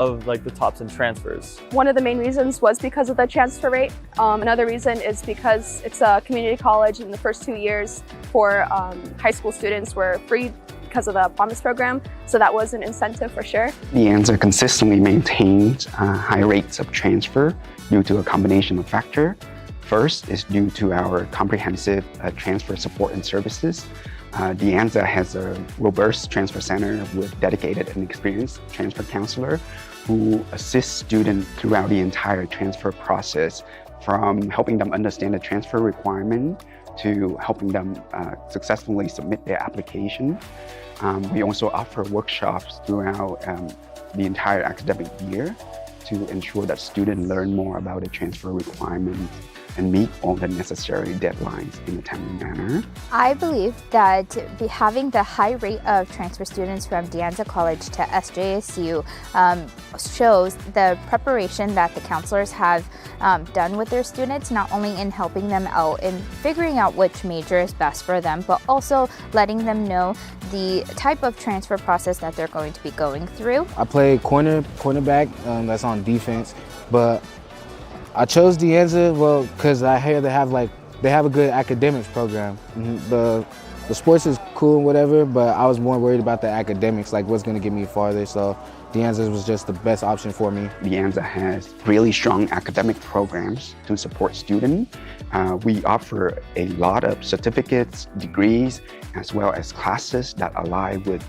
of like the tops in transfers. One of the main reasons was because of the transfer rate. Another reason is because it's a community college and the first 2 years for high school students were free because of the promise program, so that was an incentive for sure. The Anza consistently maintains high rates of transfer due to a combination of factors. First is due to our comprehensive transfer support and services. The Anza has a robust transfer center with dedicated and experienced transfer counselor who assists students throughout the entire transfer process, from helping them understand the transfer requirement to helping them successfully submit their application. We also offer workshops throughout the entire academic year to ensure that students learn more about the transfer requirements and meet all the necessary deadlines in a timely manner. I believe that having the high rate of transfer students from Anza College to SJSU shows the preparation that the counselors have done with their students, not only in helping them out in figuring out which major is best for them, but also letting them know the type of transfer process that they're going to be going through. I play cornerback, that's on defense, but I chose Anza, well, because I hear they have a good academics program. The sports is cool and whatever, but I was more worried about the academics, like what's going to get me farther. So Anza was just the best option for me. The Anza has really strong academic programs to support students. We offer a lot of certificates, degrees, as well as classes that align with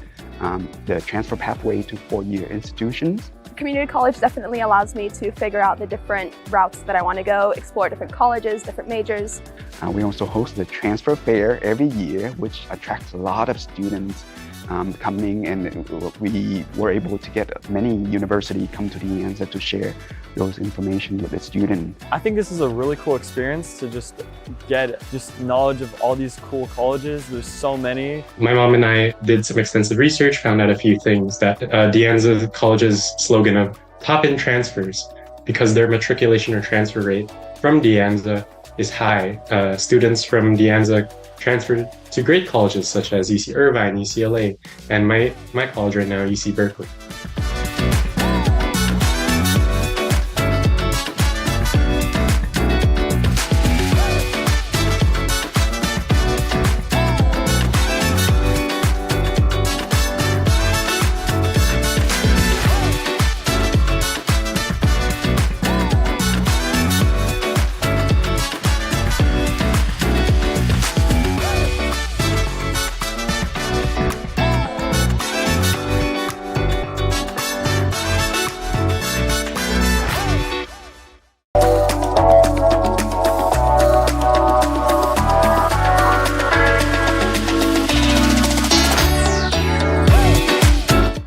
the transfer pathway to four-year institutions. Community college definitely allows me to figure out the different routes that I want to go, explore different colleges, different majors. We also host the transfer fair every year, which attracts a lot of students coming, and we were able to get many universities come to the Anza to share those information with the students. I think this is a really cool experience to just get knowledge of all these cool colleges. There's so many. My mom and I did some extensive research, found out a few things that the Anza College's slogan of top in transfers, because their matriculation or transfer rate from the Anza is high. Students from the Anza transferred to great colleges such as UC Irvine, UCLA, and my college right now, UC Berkeley.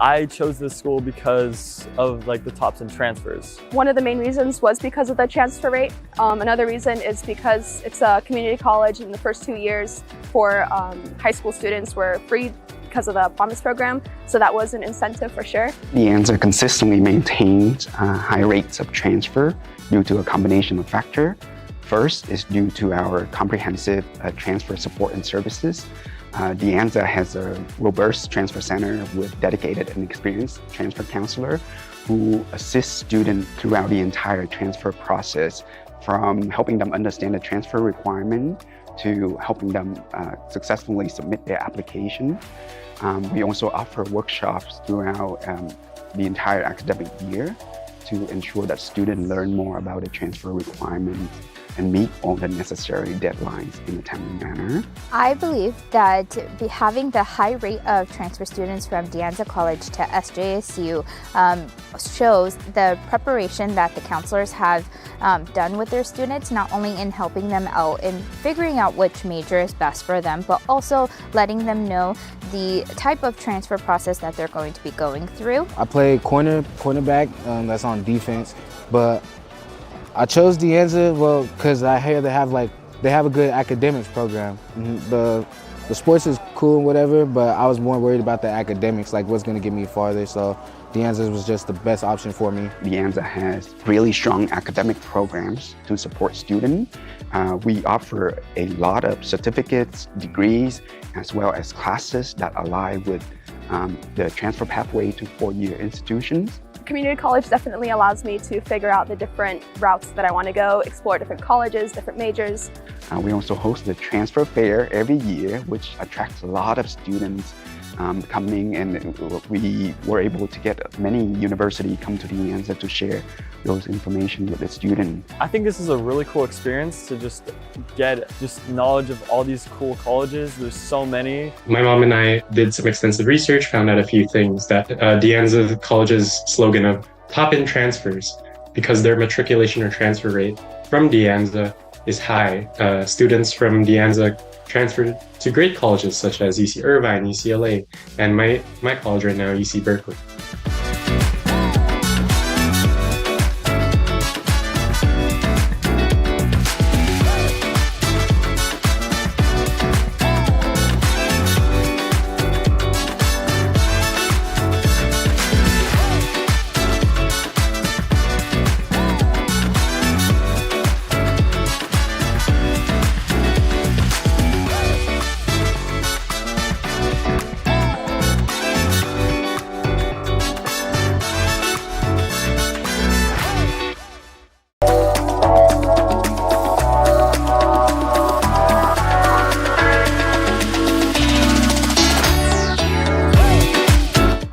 I chose this school because of like the tops in transfers. One of the main reasons was because of the transfer rate. Another reason is because it's a community college and the first 2 years for high school students were free because of the promise program, so that was an incentive for sure. The Anza consistently maintains high rates of transfer due to a combination of factors. First is due to our comprehensive transfer support and services. The Anza has a robust transfer center with dedicated and experienced transfer counselor who assists students throughout the entire transfer process, from helping them understand the transfer requirement to helping them successfully submit their application. We also offer workshops throughout the entire academic year to ensure that students learn more about the transfer requirements and meet all the necessary deadlines in a timely manner. I believe that having the high rate of transfer students from Anza College to SJSU shows the preparation that the counselors have done with their students, not only in helping them out in figuring out which major is best for them, but also letting them know the type of transfer process that they're going to be going through. I play cornerback, that's on defense, but I chose Anza, well, because I hear they have a good academics program. The sports is cool and whatever, but I was more worried about the academics, like what's going to get me farther. So Anza was just the best option for me. The Anza has really strong academic programs to support students. We offer a lot of certificates, degrees, as well as classes that align with the transfer pathway to four-year institutions. Community college definitely allows me to figure out the different routes that I want to go, explore different colleges, different majors. We also host the transfer fair every year, which attracts a lot of students coming, and we were able to get many universities come to the Anza to share those information with the student. I think this is a really cool experience to just get knowledge of all these cool colleges. There's so many. My mom and I did some extensive research, found out a few things that the Anza college's slogan of top in transfers, because their matriculation or transfer rate from the Anza is high. Students from the Anza transferred to great colleges such as UC Irvine, UCLA, and my college right now, UC Berkeley.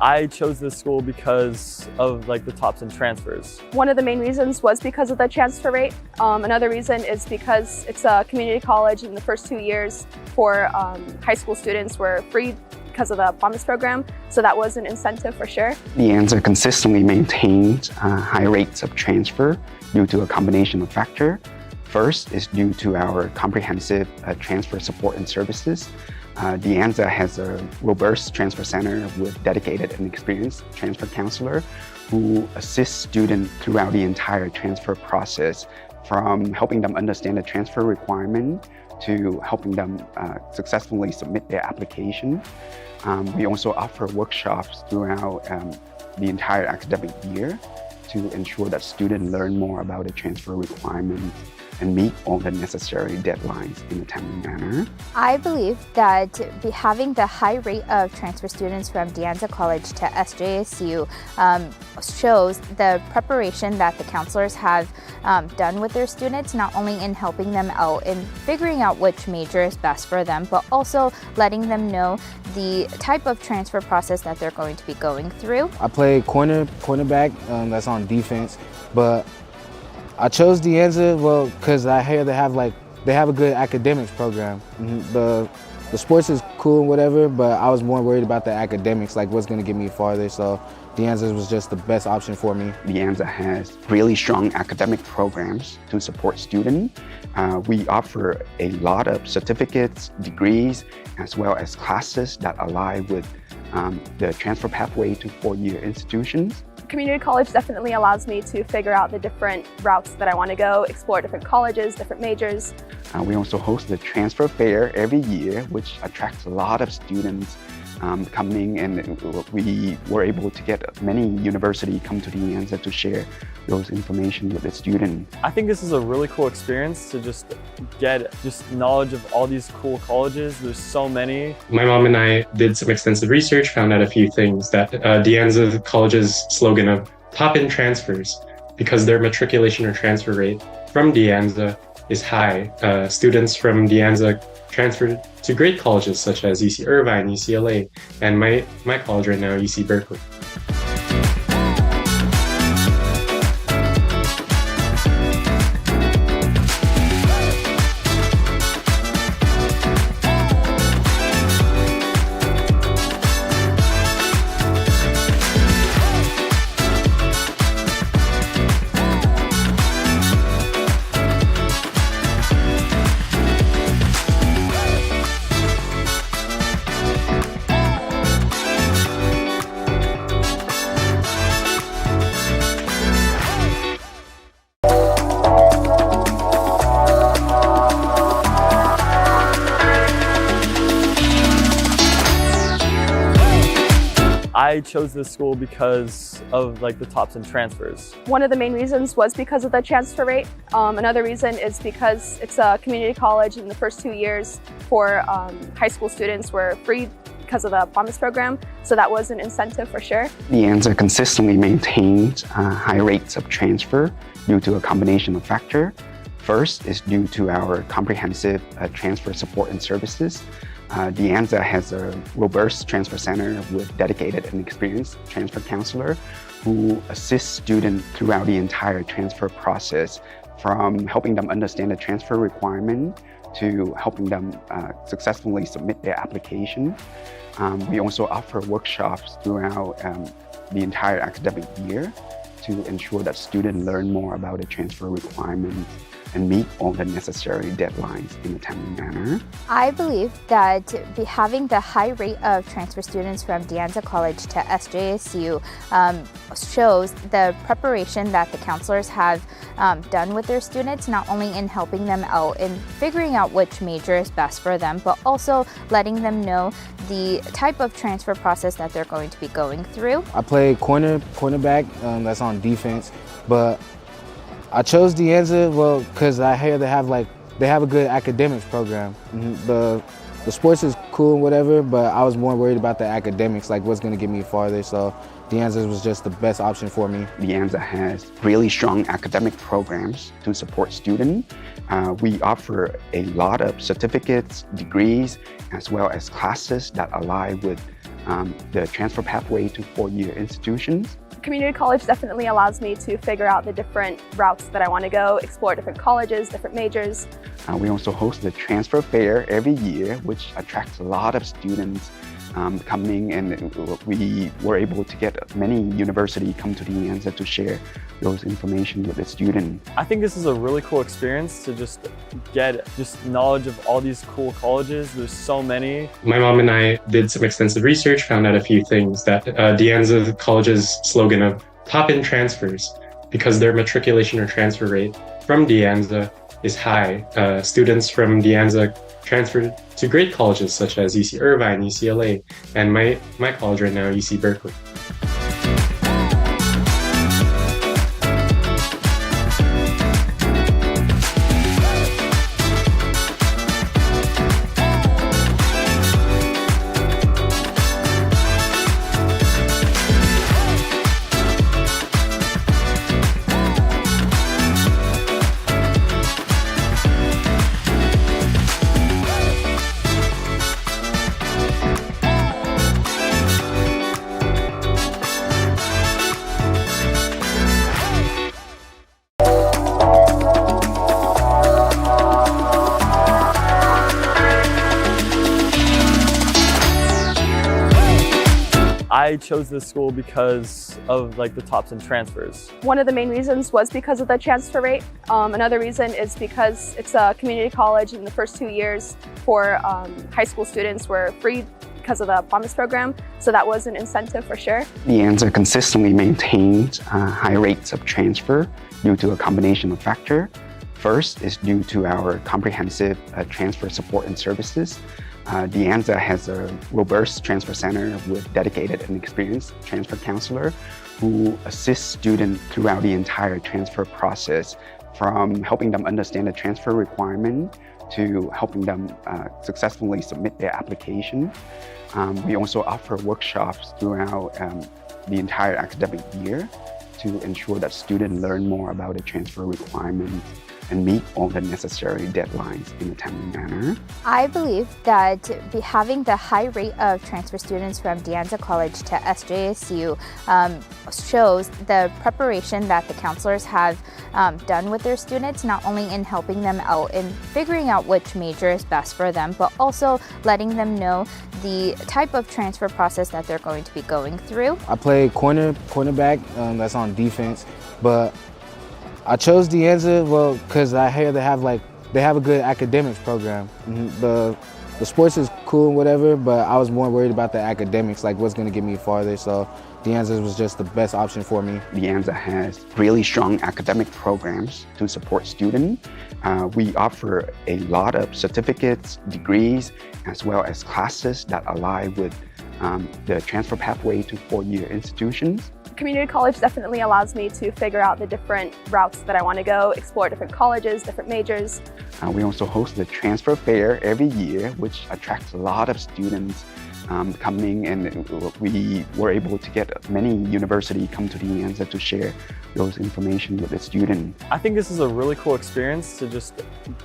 I chose this school because of the tops in transfers. One of the main reasons was because of the transfer rate. Another reason is because it's a community college, and the first 2 years for high school students were free because of the promise program, so that was an incentive for sure. The Anza consistently maintains high rates of transfer due to a combination of factors. First is due to our comprehensive transfer support and services. The Anza has a robust transfer center with dedicated and experienced transfer counselor who assists students throughout the entire transfer process, from helping them understand the transfer requirement to helping them successfully submit their application. We also offer workshops throughout the entire academic year to ensure that students learn more about the transfer requirements and meet all the necessary deadlines in a timely manner. I believe that having the high rate of transfer students from Anza College to SJSU shows the preparation that the counselors have done with their students, not only in helping them out in figuring out which major is best for them, but also letting them know the type of transfer process that they're going to be going through. I play cornerback, that's on defense, but I chose the Anza, well, because I hear they have a good academics program. The sports is cool and whatever, but I was more worried about the academics, what's going to get me farther. So the Anza was just the best option for me. The Anza has really strong academic programs to support students. We offer a lot of certificates, degrees, as well as classes that align with the transfer pathway to four-year institutions. Community college definitely allows me to figure out the different routes that I want to go, explore different colleges, different majors. We also host the transfer fair every year, which attracts a lot of students coming, and we were able to get many universities come to the Anza to share those information with the student. I think this is a really cool experience to just get knowledge of all these cool colleges. There's so many. My mom and I did some extensive research, found out a few things that the Anza college's slogan of top in transfers, because their matriculation or transfer rate from the Anza is high. Students from the Anza transferred to great colleges such as UC Irvine, UCLA, and my college right now, UC Berkeley. I chose this school because of the tops in transfers. One of the main reasons was because of the transfer rate. Another reason is because it's a community college, and the first 2 years for high school students were free because of the Promise program, so that was an incentive for sure. The Anza consistently maintained high rates of transfer due to a combination of factors. First is due to our comprehensive transfer support and services. The Anza has a robust transfer center with dedicated and experienced transfer counselor who assists students throughout the entire transfer process, from helping them understand the transfer requirement to helping them successfully submit their application. We also offer workshops throughout the entire academic year to ensure that students learn more about the transfer requirements and meet all the necessary deadlines in a timely manner. I believe that having the high rate of transfer students from Anza College to SJSU shows the preparation that the counselors have done with their students, not only in helping them out in figuring out which major is best for them, but also letting them know the type of transfer process that they're going to be going through. I play cornerback, that's on defense, but I chose Anza, well, because I hear they have a good academics program. The sports is cool and whatever, but I was more worried about the academics, like what's going to get me farther. So Anza was just the best option for me. The Anza has really strong academic programs to support students. We offer a lot of certificates, degrees, as well as classes that align with the transfer pathway to four-year institutions. Community college definitely allows me to figure out the different routes that I want to go, explore different colleges, different majors. We also host the transfer fair every year, which attracts a lot of students coming, and we were able to get many universities come to the Anza to share those information with the students. I think this is a really cool experience to just get knowledge of all these cool colleges. There's so many. My mom and I did some extensive research, found out a few things that Anza College's slogan of top in transfers, because their matriculation or transfer rate from Anza is high. Students from Anza transferred to great colleges such as UC Irvine, UCLA, and my college right now, UC Berkeley. I chose this school because of the tops in transfers. One of the main reasons was because of the transfer rate. Another reason is because it's a community college, and the first 2 years for high school students were free because of the Promise program, so that was an incentive for sure. The Anza consistently maintained high rates of transfer due to a combination of factors. First is due to our comprehensive transfer support and services. The Anza has a robust transfer center with dedicated and experienced transfer counselor who assists students throughout the entire transfer process, from helping them understand the transfer requirement to helping them successfully submit their application. We also offer workshops throughout the entire academic year to ensure that students learn more about the transfer requirements and meet all the necessary deadlines in a timely manner. I believe that having the high rate of transfer students from Anza College to SJSU shows the preparation that the counselors have done with their students, not only in helping them out in figuring out which major is best for them, but also letting them know the type of transfer process that they're going to be going through. I play cornerback, that's on defense, but I chose Anza, well, because I hear they have a good academics program. The sports is cool and whatever, but I was more worried about the academics, like what's going to get me farther. So Anza was just the best option for me. The Anza has really strong academic programs to support students. We offer a lot of certificates, degrees, as well as classes that align with the transfer pathway to four-year institutions. Community college definitely allows me to figure out the different routes that I want to go, explore different colleges, different majors. We also host the transfer fair every year, which attracts a lot of students coming, and we were able to get many universities come to the Anza to share those information with the student. I think this is a really cool experience to just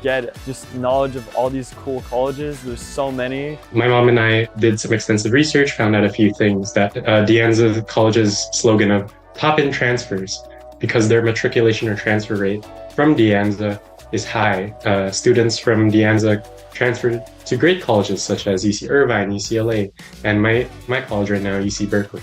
get knowledge of all these cool colleges. There's so many. My mom and I did some extensive research, found out a few things that the Anza college's slogan of top in transfers, because their matriculation or transfer rate from De Anza is high. Students from De Anza transfer to great colleges such as UC Irvine, UCLA, and my college right now, UC Berkeley.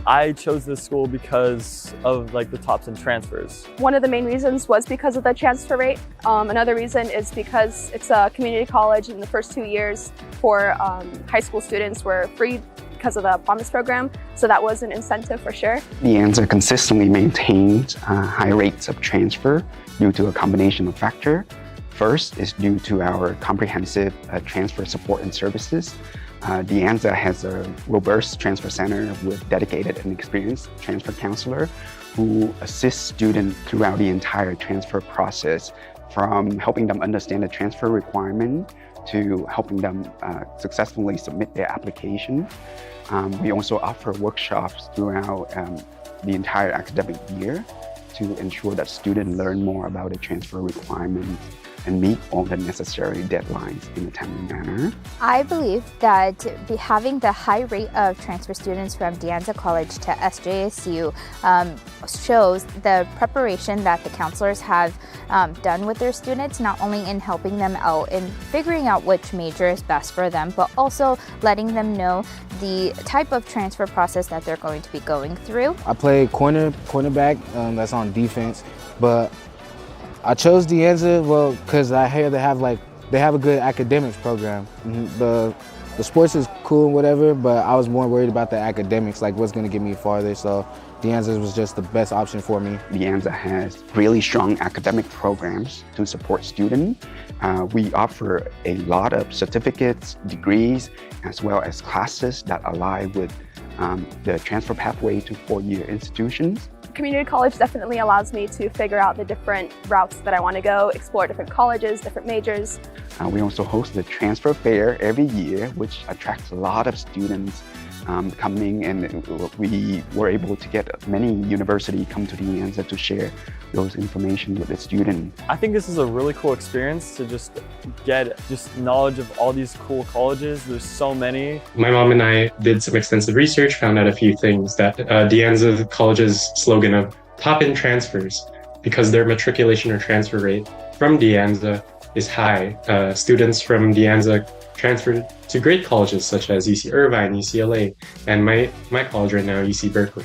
I chose this school because of the tops in transfers. One of the main reasons was because of the transfer rate. Another reason is because it's a community college, and the first 2 years for high school students were free because of the promise program, so that was an incentive for sure. The Anza consistently maintains high rates of transfer due to a combination of factors. First is due to our comprehensive transfer support and services. The Anza has a robust transfer center with dedicated and experienced transfer counselor who assists students throughout the entire transfer process, from helping them understand the transfer requirement to helping them successfully submit their application. We also offer workshops throughout the entire academic year to ensure that students learn more about the transfer requirements and meet all the necessary deadlines in a timely manner. I believe that having the high rate of transfer students from De Anza College to SJSU shows the preparation that the counselors have done with their students, not only in helping them out in figuring out which major is best for them, but also letting them know the type of transfer process that they're going to be going through. I play cornerback, that's on defense, but I chose De Anza, because I hear they have a good academics program. The sports is cool and whatever, but I was more worried about the academics, what's going to get me farther. So De Anza was just the best option for me. De Anza has really strong academic programs to support students. We offer a lot of certificates, degrees, as well as classes that align with the transfer pathway to four-year institutions. Community college definitely allows me to figure out the different routes that I want to go, explore different colleges, different majors. We also host the transfer fair every year, which attracts a lot of students coming, and we were able to get many universities come to the Anza to share those information with the student. I think this is a really cool experience to just get knowledge of all these cool colleges. There's so many. My mom and I did some extensive research, found out a few things that De Anza college's slogan of top in transfers, because their matriculation or transfer rate from De Anza is high. Students from De Anza transfer to great colleges such as UC Irvine, UCLA, and my college right now, UC Berkeley.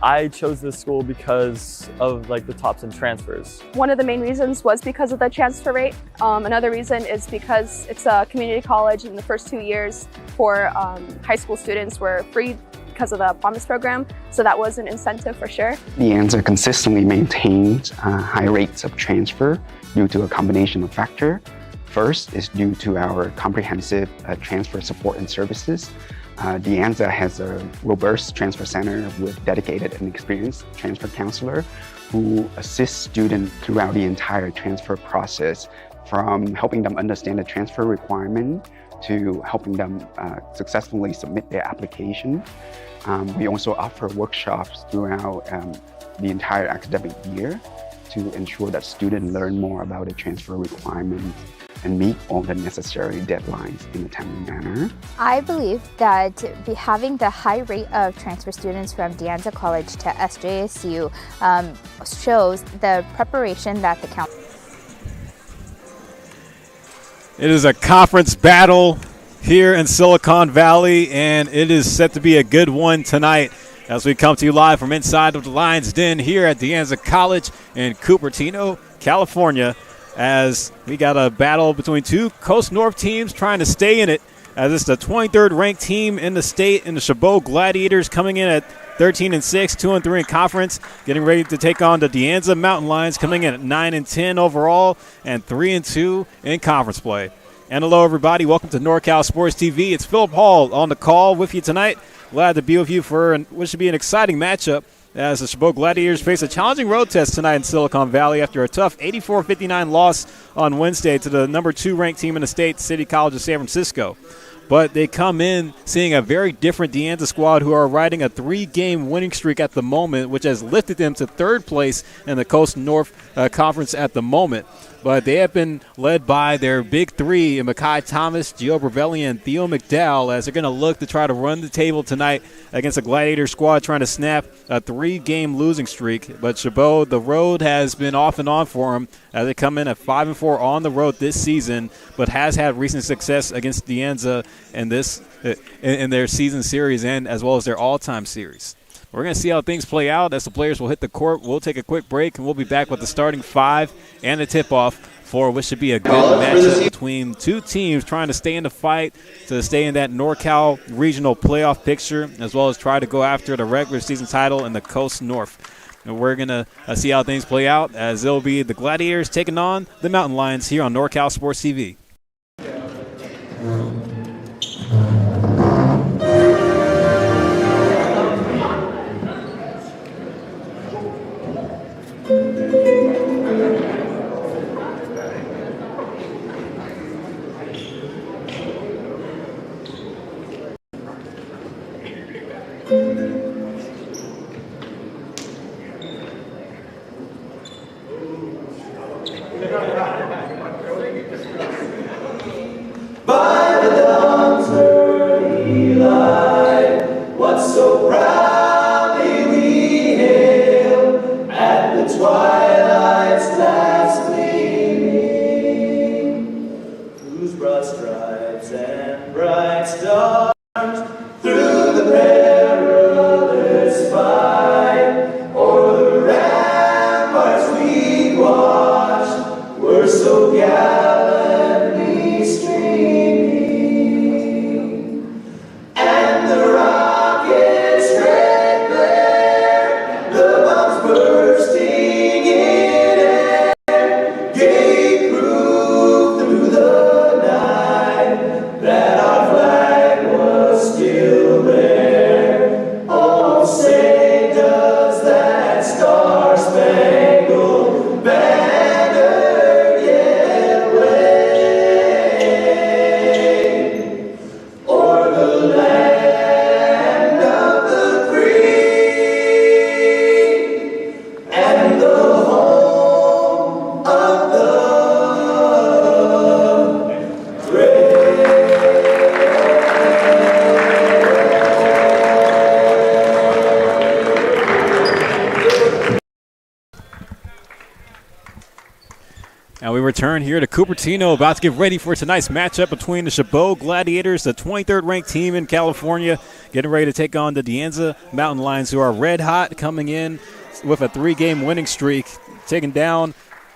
I chose this school because of the tops in transfers. One of the main reasons was because of the transfer rate. Another reason is because it's a community college, and the first 2 years for high school students were free because of the promise program, so that was an incentive for sure. The Anza consistently maintains high rates of transfer due to a combination of factors. First is due to our comprehensive transfer support and services. The Anza has a robust transfer center with dedicated and experienced transfer counselor who assists students throughout the entire transfer process, from helping them understand the transfer requirement to helping them successfully submit their application. We also offer workshops throughout the entire academic year to ensure that students learn more about the transfer requirements and meet all the necessary deadlines in a timely manner. I believe that having the high rate of transfer students from De Anza College to SJSU shows the preparation that the council. It is a conference battle here in Silicon Valley, and it is set to be a good one tonight as we come to you live from inside of the Lions Den here at De Anza College in Cupertino, California, as we got a battle between two Coast North teams trying to stay in it, as it's the 23rd ranked team in the state in the Chabot Gladiators, coming in at 13-6, 2-3 in conference, getting ready to take on the De Anza Mountain Lions, coming in at 9-10 overall and 3-2 in conference play. And hello, everybody. Welcome to NorCal Sports TV. It's Philip Hall on the call with you tonight. Glad to be with you for what should be an exciting matchup, as the Chabot Gladiators face a challenging road test tonight in Silicon Valley after a tough 84-59 loss on Wednesday to the number 2 ranked team in the state, City College of San Francisco. But they come in seeing a very different De Anza squad who are riding a 3-game winning streak at the moment, which has lifted them to 3rd place in the Coast North Conference at the moment. But they have been led by their big 3 in Mekhi Thomas, Gio Bravelli, and Theo McDowell, as they're going to look to try to run the table tonight against a Gladiator squad trying to snap a 3-game losing streak. But Chabot, the road has been off and on for them as they come in at 5-4 on the road this season, but has had recent success against De Anza in their season series and as well as their all-time series. We're going to see how things play out as the players will hit the court. We'll take a quick break, and we'll be back with the starting 5 and the tip-off for what should be a good matchup between two teams trying to stay in the fight, to stay in that NorCal regional playoff picture, as well as try to go after the regular season title in the Coast North. And we're going to see how things play out, as it'll be the Gladiators taking on the Mountain Lions here on NorCal Sports TV. By the dawn's early light, what so proudly we hail at the twilight's last gleaming, whose broad stripes and bright stars through the perilous fight o'er the ramparts we watched were so gallantly streaming, and the rocket's red glare, the bombs bursting in air, gave proof through the night that our flag was still there. Oh, say does that star-spangled banner yet wave o'er the land of the free and the home of the brave. And we return here to Cupertino, about to get ready for tonight's matchup between the Chabot Gladiators, the 23rd ranked team in California, getting ready to take on the De Anza Mountain Lions, who are red hot, coming in with a 3-game winning streak, taking down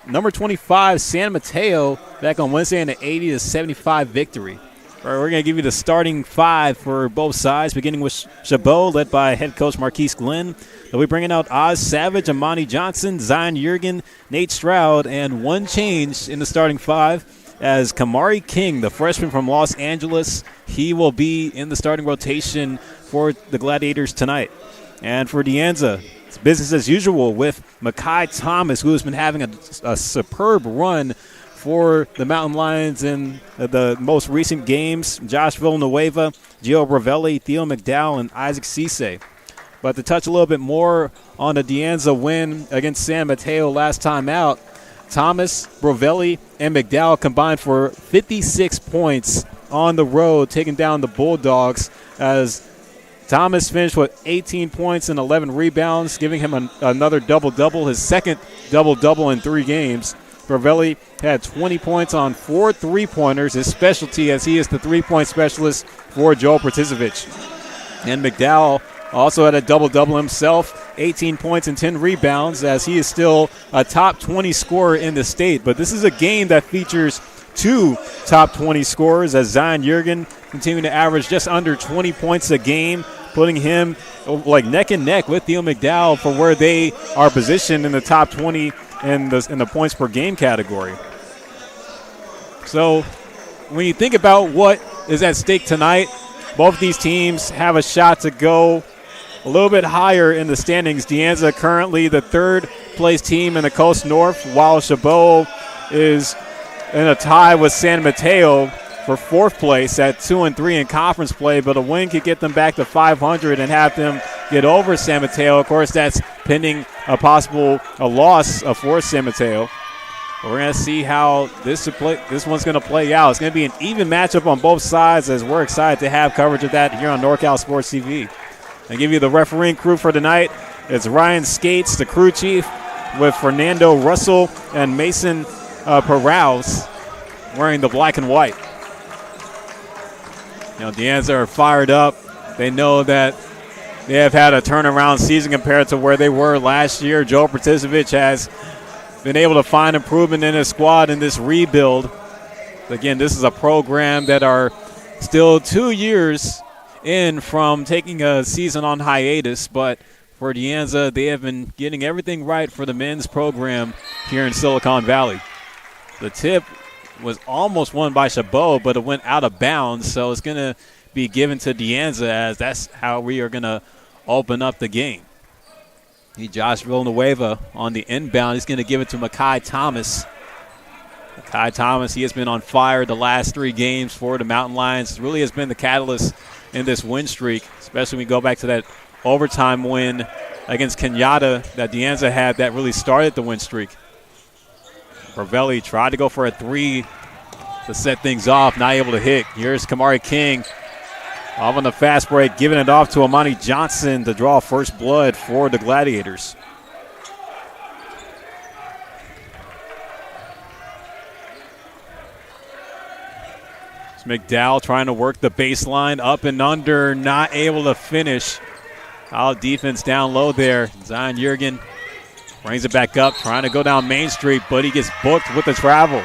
number 25 San Mateo back on Wednesday in an 80-75 victory. All right, we're going to give you the starting 5 for both sides, beginning with Chabot, led by head coach Marquise Glenn. They'll be bringing out Oz Savage, Amani Johnson, Zion Jurgen, Nate Stroud, and one change in the starting 5. as Kamari King, the freshman from Los Angeles, he will be in the starting rotation for the Gladiators tonight. And for De Anza, it's business as usual with Makai Thomas, who has been having a superb run for the Mountain Lions in the most recent games. Josh Villanueva, Gio Bravelli, Theo McDowell, and Isaac Cisse. But to touch a little bit more on the De Anza win against San Mateo last time out, Thomas, Bravelli, and McDowell combined for 56 points on the road, taking down the Bulldogs, as Thomas finished with 18 points and 11 rebounds, giving him another double-double, his second double-double in 3 games. Bravelli had 20 points on 4 three-pointers, his specialty, as he is the three-point specialist for Joel Prticevic. And McDowell also had a double-double himself, 18 points and 10 rebounds, as he is still a top 20 scorer in the state. But this is a game that features 2 top 20 scorers, as Zion Jurgen continuing to average just under 20 points a game, putting him like neck and neck with Theo McDowell for where they are positioned in the top 20 in the points per game category. So when you think about what is at stake tonight, both these teams have a shot to go a little bit higher in the standings. De Anza currently the 3rd place team in the Coast North, while Chabot is in a tie with San Mateo for 4th place at 2-3 in conference play, but a win could get them back to 500 and have them get over San Mateo. Of course, that's pending a loss for San Mateo. We're going to see how this one's going to play out. It's going to be an even matchup on both sides, as we're excited to have coverage of that here on NorCal Sports TV. I give you the refereeing crew for tonight. It's Ryan Skates, the crew chief, with Fernando Russell and Mason Perales wearing the black and white. De Anza are fired up. They know that they have had a turnaround season compared to where they were last year. Joel Prticevic has been able to find improvement in his squad in this rebuild. Again, this is a program that are still 2 years in from taking a season on hiatus, but for De Anza, they have been getting everything right for the men's program here in Silicon Valley. The tip was almost won by Chabot, but it went out of bounds, so it's going to be given to De Anza, as that's how we are going to open up the game. Josh Villanueva on the inbound. He's going to give it to Makai Thomas. Makai Thomas, he has been on fire the last 3 games for the Mountain Lions. Really has been the catalyst in this win streak, especially when we go back to that overtime win against Kenyatta that De Anza had that really started the win streak. Bravelli tried to go for a 3 to set things off, not able to hit. Here's Kamari King off on the fast break, giving it off to Amani Johnson to draw first blood for the Gladiators. It's McDowell trying to work the baseline up and under, not able to finish. Out defense down low there. Zion Jurgen brings it back up, trying to go down Main Street, but he gets booked with the travel.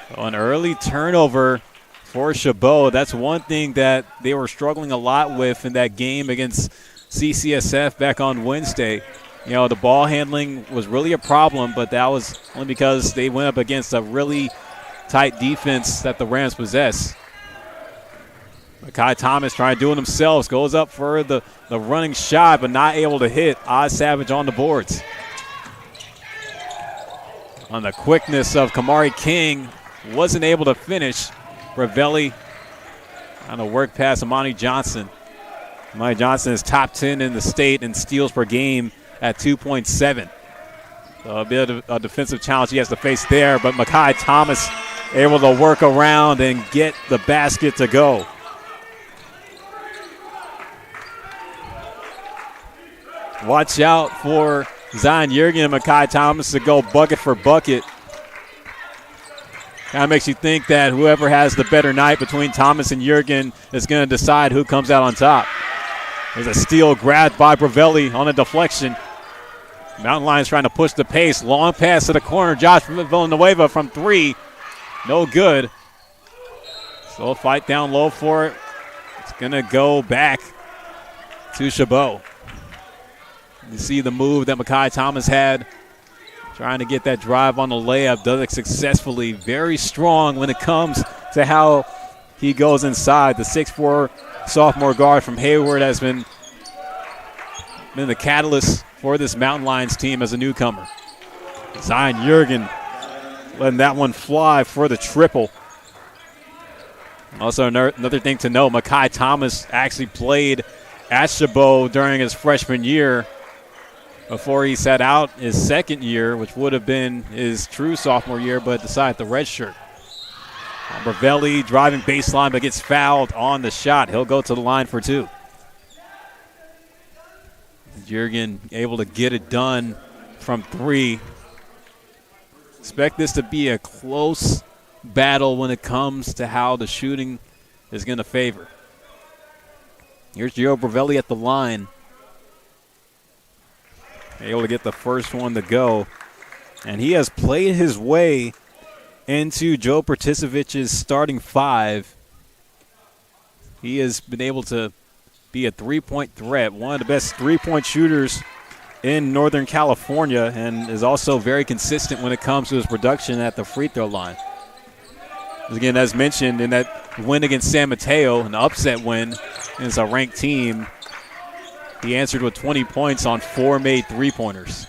So an early turnover for Chabot. That's one thing that they were struggling a lot with in that game against CCSF back on Wednesday. The ball handling was really a problem, but that was only because they went up against a really tight defense that the Rams possess. Makai Thomas trying to do it himself, goes up for the running shot, but not able to hit. Oz Savage on the boards. On the quickness of Kamari King, wasn't able to finish. Bravelli on a work pass, Amani Johnson. Amani Johnson is top 10 in the state in steals per game at 2.7. So a bit of a defensive challenge he has to face there, but Makai Thomas able to work around and get the basket to go. Watch out for Zion Jurgen and Makai Thomas to go bucket for bucket. Kind of makes you think that whoever has the better night between Thomas and Jurgen is going to decide who comes out on top. There's a steal grabbed by Bravelli on a deflection. Mountain Lions trying to push the pace. Long pass to the corner. Josh Villanueva from 3. No good. So a fight down low for it. It's going to go back to Chabot. You see the move that Makai Thomas had. trying to get that drive on the layup. Does it successfully. Very strong when it comes to how he goes inside. The 6'4" sophomore guard from Hayward has been the catalyst for this Mountain Lions team as a newcomer. Zion Jurgen letting that one fly for the triple. Also, another thing to note, Mekhi Thomas actually played at Chabot during his freshman year before he sat out his second year, which would have been his true sophomore year, but decided to redshirt. Bravelli driving baseline, but gets fouled on the shot. He'll go to the line for 2. Jurgen able to get it done from 3. Expect this to be a close battle when it comes to how the shooting is going to favor. Here's Gio Bravelli at the line. Able to get the first one to go. And he has played his way into Joe Protisevic's starting 5. He has been able to be a three-point threat, one of the best three-point shooters in Northern California, and is also very consistent when it comes to his production at the free throw line. Again, as mentioned, in that win against San Mateo, an upset win against a ranked team, he answered with 20 points on 4 made three-pointers.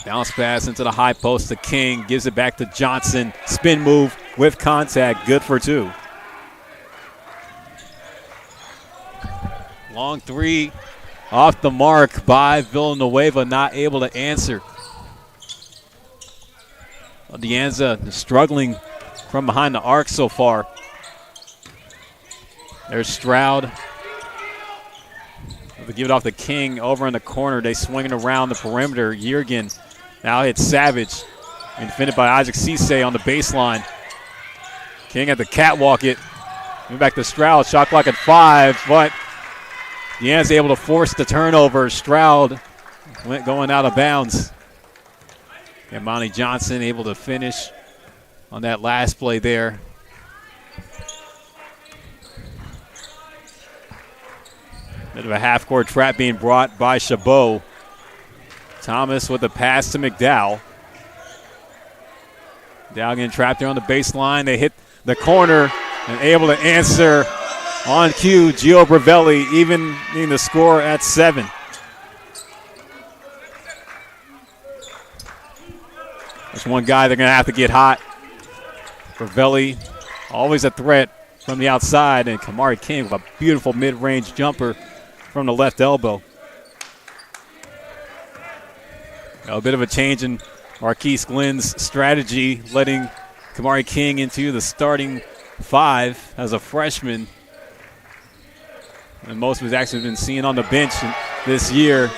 Bounce pass into the high post to King, gives it back to Johnson. Spin move with contact, good for 2. Long 3 off the mark by Villanueva, not able to answer. De Anza struggling from behind the arc so far. There's Stroud. They give it off to King over in the corner. They swing it around the perimeter. Jurgen now hits Savage and defended by Isaac Cisse on the baseline. King had to catwalk it. Moving back to Stroud. Shot clock at 5, but De Anza able to force the turnover. Stroud going out of bounds. And Monty Johnson able to finish on that last play there. Bit of a half-court trap being brought by Chabot. Thomas with the pass to McDowell. McDowell getting trapped there on the baseline. They hit the corner and able to answer on cue. Gio Bravelli evening the score at 7. There's one guy they're going to have to get hot. Bravelli, always a threat from the outside, and Kamari King with a beautiful mid-range jumper from the left elbow. A bit of a change in Marquise Glenn's strategy, letting Kamari King into the starting 5 as a freshman. And most of his actually been seen on the bench this year.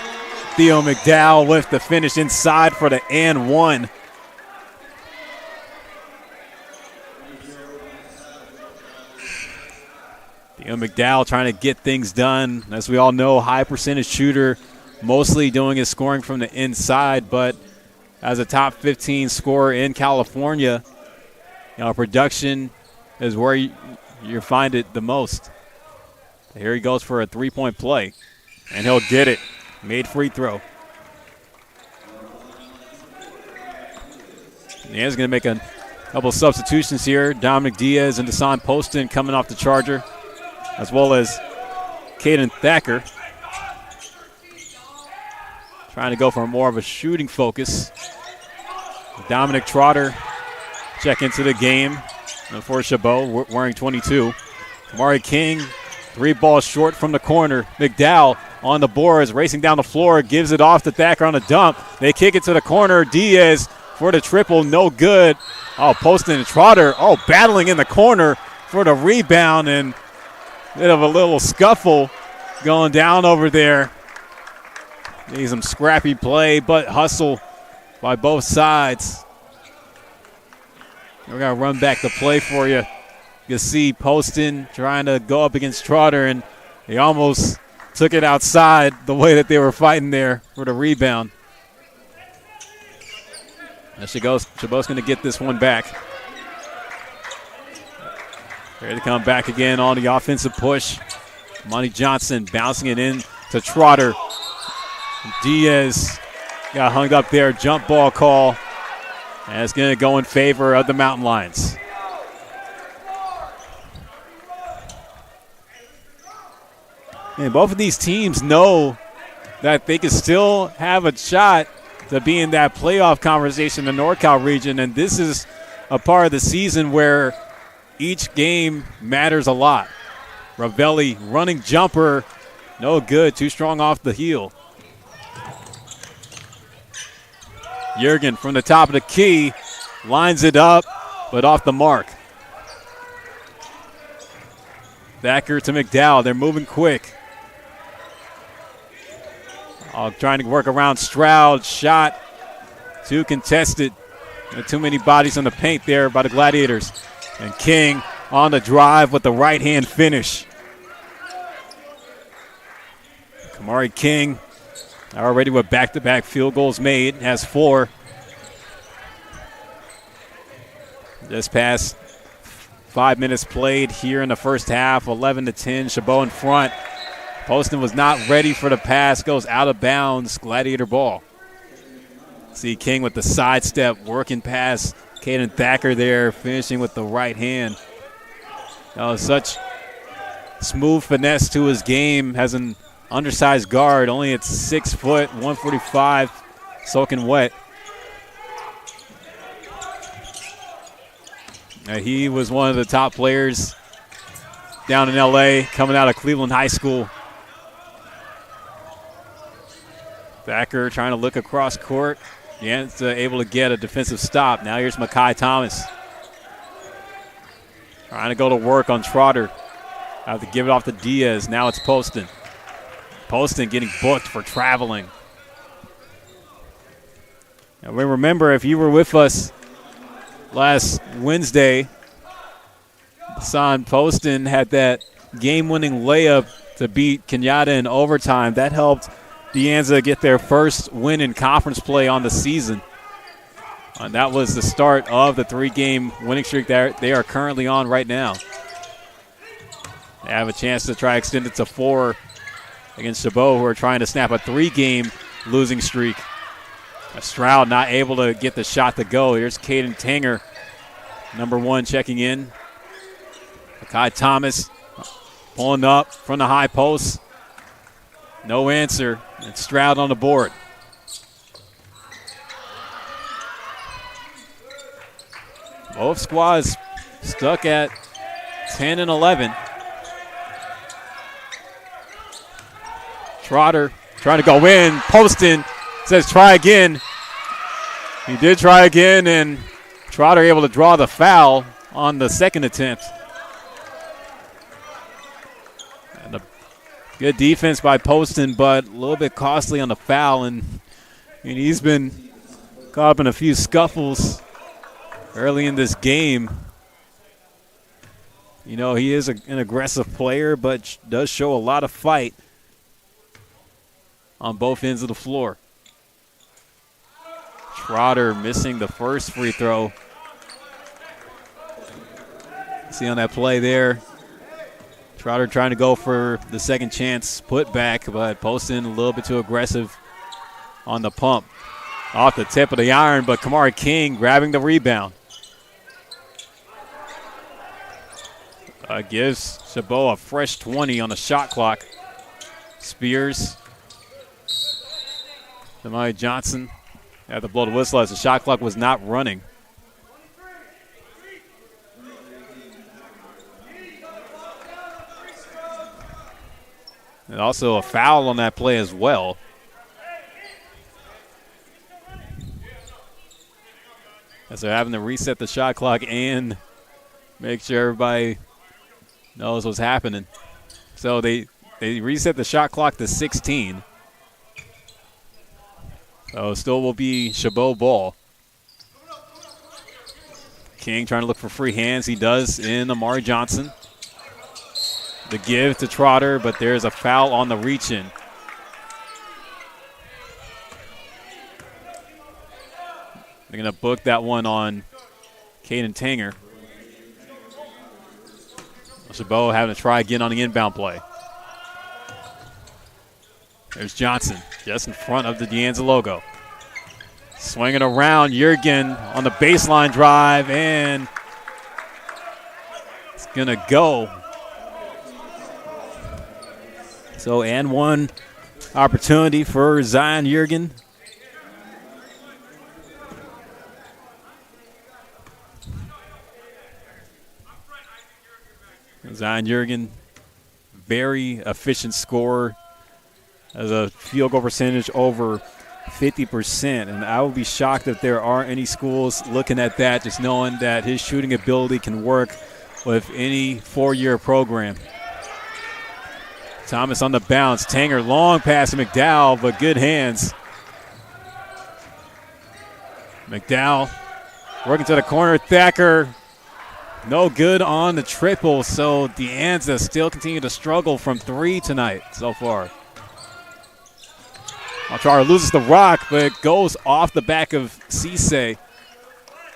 Theo McDowell with the finish inside for the and 1. Theo McDowell trying to get things done. As we all know, high percentage shooter, mostly doing his scoring from the inside, but as a top 15 scorer in California, production is where you find it the most. Here he goes for a three-point play, and he'll get it. Made free throw. He's going to make a couple substitutions here. Dominic Diaz and Deshaun Poston coming off the charger, as well as Caden Thacker. Trying to go for more of a shooting focus. Dominic Trotter check into the game for Chabot, wearing 22. Kamari King, 3 balls short from the corner. McDowell on the boards, racing down the floor, gives it off to Thacker on a dump. They kick it to the corner. Diaz for the triple, no good. Poston and Trotter, battling in the corner for the rebound, and bit of a little scuffle going down over there. Need some scrappy play, but hustle by both sides. We're going to run back the play for you. You can see Poston trying to go up against Trotter, and he almost took it outside the way that they were fighting there for the rebound. There she goes. Chabot's going to get this one back. Ready to come back again on the offensive push. Monty Johnson bouncing it in to Trotter. Diaz got hung up there. Jump ball call. And it's going to go in favor of the Mountain Lions. And both of these teams know that they can still have a shot to be in that playoff conversation in the NorCal region. And this is a part of the season where each game matters a lot. Ravelli running jumper. No good. Too strong off the heel. Jurgen from the top of the key lines it up, but off the mark. Thacker to McDowell. They're moving quick. Trying to work around Stroud. Shot. Too contested. Too many bodies in the paint there by the Gladiators. And King on the drive with the right-hand finish. Kamari King already with back-to-back field goals made. Has 4. Just past 5 minutes played here in the first half. 11-10. Chabot in front. Poston was not ready for the pass. Goes out of bounds. Gladiator ball. See King with the sidestep, working pass. Caden Thacker there, finishing with the right hand. Such smooth finesse to his game. Has an undersized guard, only at 6 foot, 145, soaking wet. He was one of the top players down in LA, coming out of Cleveland High School. Thacker trying to look across court. Anza able to get a defensive stop. Now here's Makai Thomas. Trying to go to work on Trotter. Have to give it off to Diaz. Now it's Poston. Poston getting booked for traveling. Now we remember, if you were with us last Wednesday, Son Poston had that game-winning layup to beat Kenyatta in overtime. That helped De Anza get their first win in conference play on the season. And that was the start of the 3-game winning streak that they are currently on right now. They have a chance to try to extend it to 4 against Chabot, who are trying to snap a 3-game losing streak. Stroud not able to get the shot to go. Here's Caden Tanger, number 1, checking in. Makai Thomas pulling up from the high post. No answer. And Stroud on the board. Both squads stuck at 10 and 11. Trotter trying to go in. Poston says try again. He did try again, and Trotter able to draw the foul on the second attempt. And a good defense by Poston, but a little bit costly on the foul. And he's been caught up in a few scuffles early in this game. He is an aggressive player, but does show a lot of fight on both ends of the floor. Trotter missing the first free throw. See on that play there, Trotter trying to go for the second chance put back, but Poston a little bit too aggressive on the pump. Off the tip of the iron, but Kamari King grabbing the rebound. Gives Chabot a fresh 20 on the shot clock. Spears. Damari Johnson had to blow the whistle as the shot clock was not running. And also a foul on that play as well. As they're having to reset the shot clock and make sure everybody knows what's happening. So they reset the shot clock to 16. So still will be Chabot ball. King trying to look for free hands. He does in Amari Johnson. The give to Trotter, but there's a foul on the reach-in. They're going to book that one on Caden Tanger. Chabot having to try again on the inbound play. There's Johnson just in front of the De Anza logo. Swinging around, Jurgen on the baseline drive, and it's going to go. So, and one opportunity for Zion Jurgen. Zion Jurgen, very efficient scorer, has a field goal percentage over 50%. And I would be shocked if there are any schools looking at that, just knowing that his shooting ability can work with any four-year program. Thomas on the bounce. Tanger long pass to McDowell, but good hands. McDowell working to the corner. Thacker, no good on the triple, so De Anza still continue to struggle from three tonight so far. Alchara loses the rock, but it goes off the back of Cisse.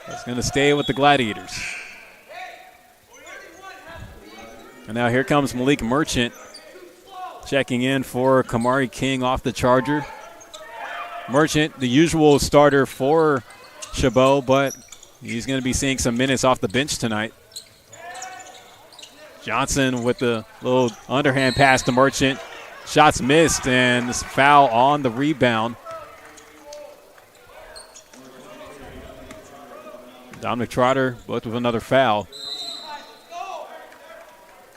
It's going to stay with the Gladiators. And now here comes Malik Merchant checking in for Kamari King off the charger. Merchant, the usual starter for Chabot, but he's going to be seeing some minutes off the bench tonight. Johnson with the little underhand pass to Merchant. Shots missed, and this foul on the rebound. Dominic Trotter both with another foul.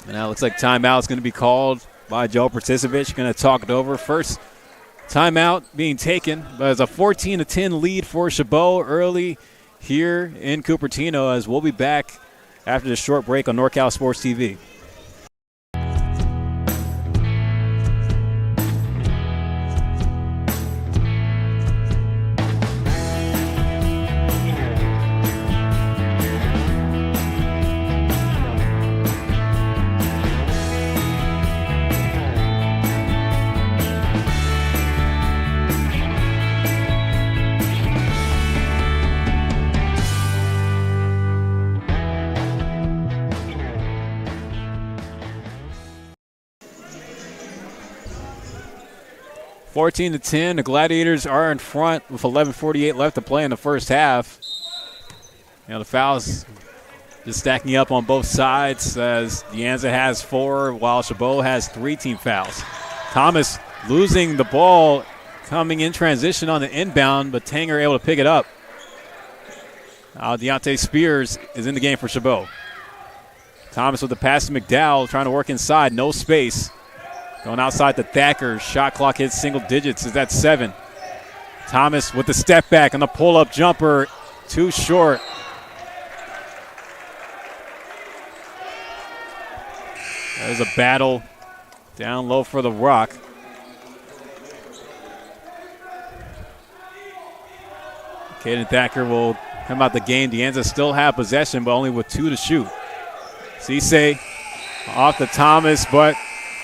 And now it looks like timeout is going to be called by Joe Prtisevich. Going to talk it over. First timeout being taken, but it's a 14-10 lead for Chabot early here in Cupertino, as we'll be back after this short break on NorCal Sports TV. Fourteen to 10, the Gladiators are in front with 11:48 left to play in the first half. You know, the fouls just stacking up on both sides as De Anza has 4 while Chabot has 3 team fouls. Thomas losing the ball coming in transition on the inbound, but Tanger able to pick it up. Now Deontay Spears is in the game for Chabot. Thomas with the pass to McDowell, trying to work inside, no space. Going outside to Thacker. Shot clock hits single digits. Is that 7? Thomas with the step back and the pull-up jumper. Too short. There's a battle down low for the rock. Caden Thacker will come out the game. De Anza still have possession, but only with 2 to shoot. Cisse off to Thomas, but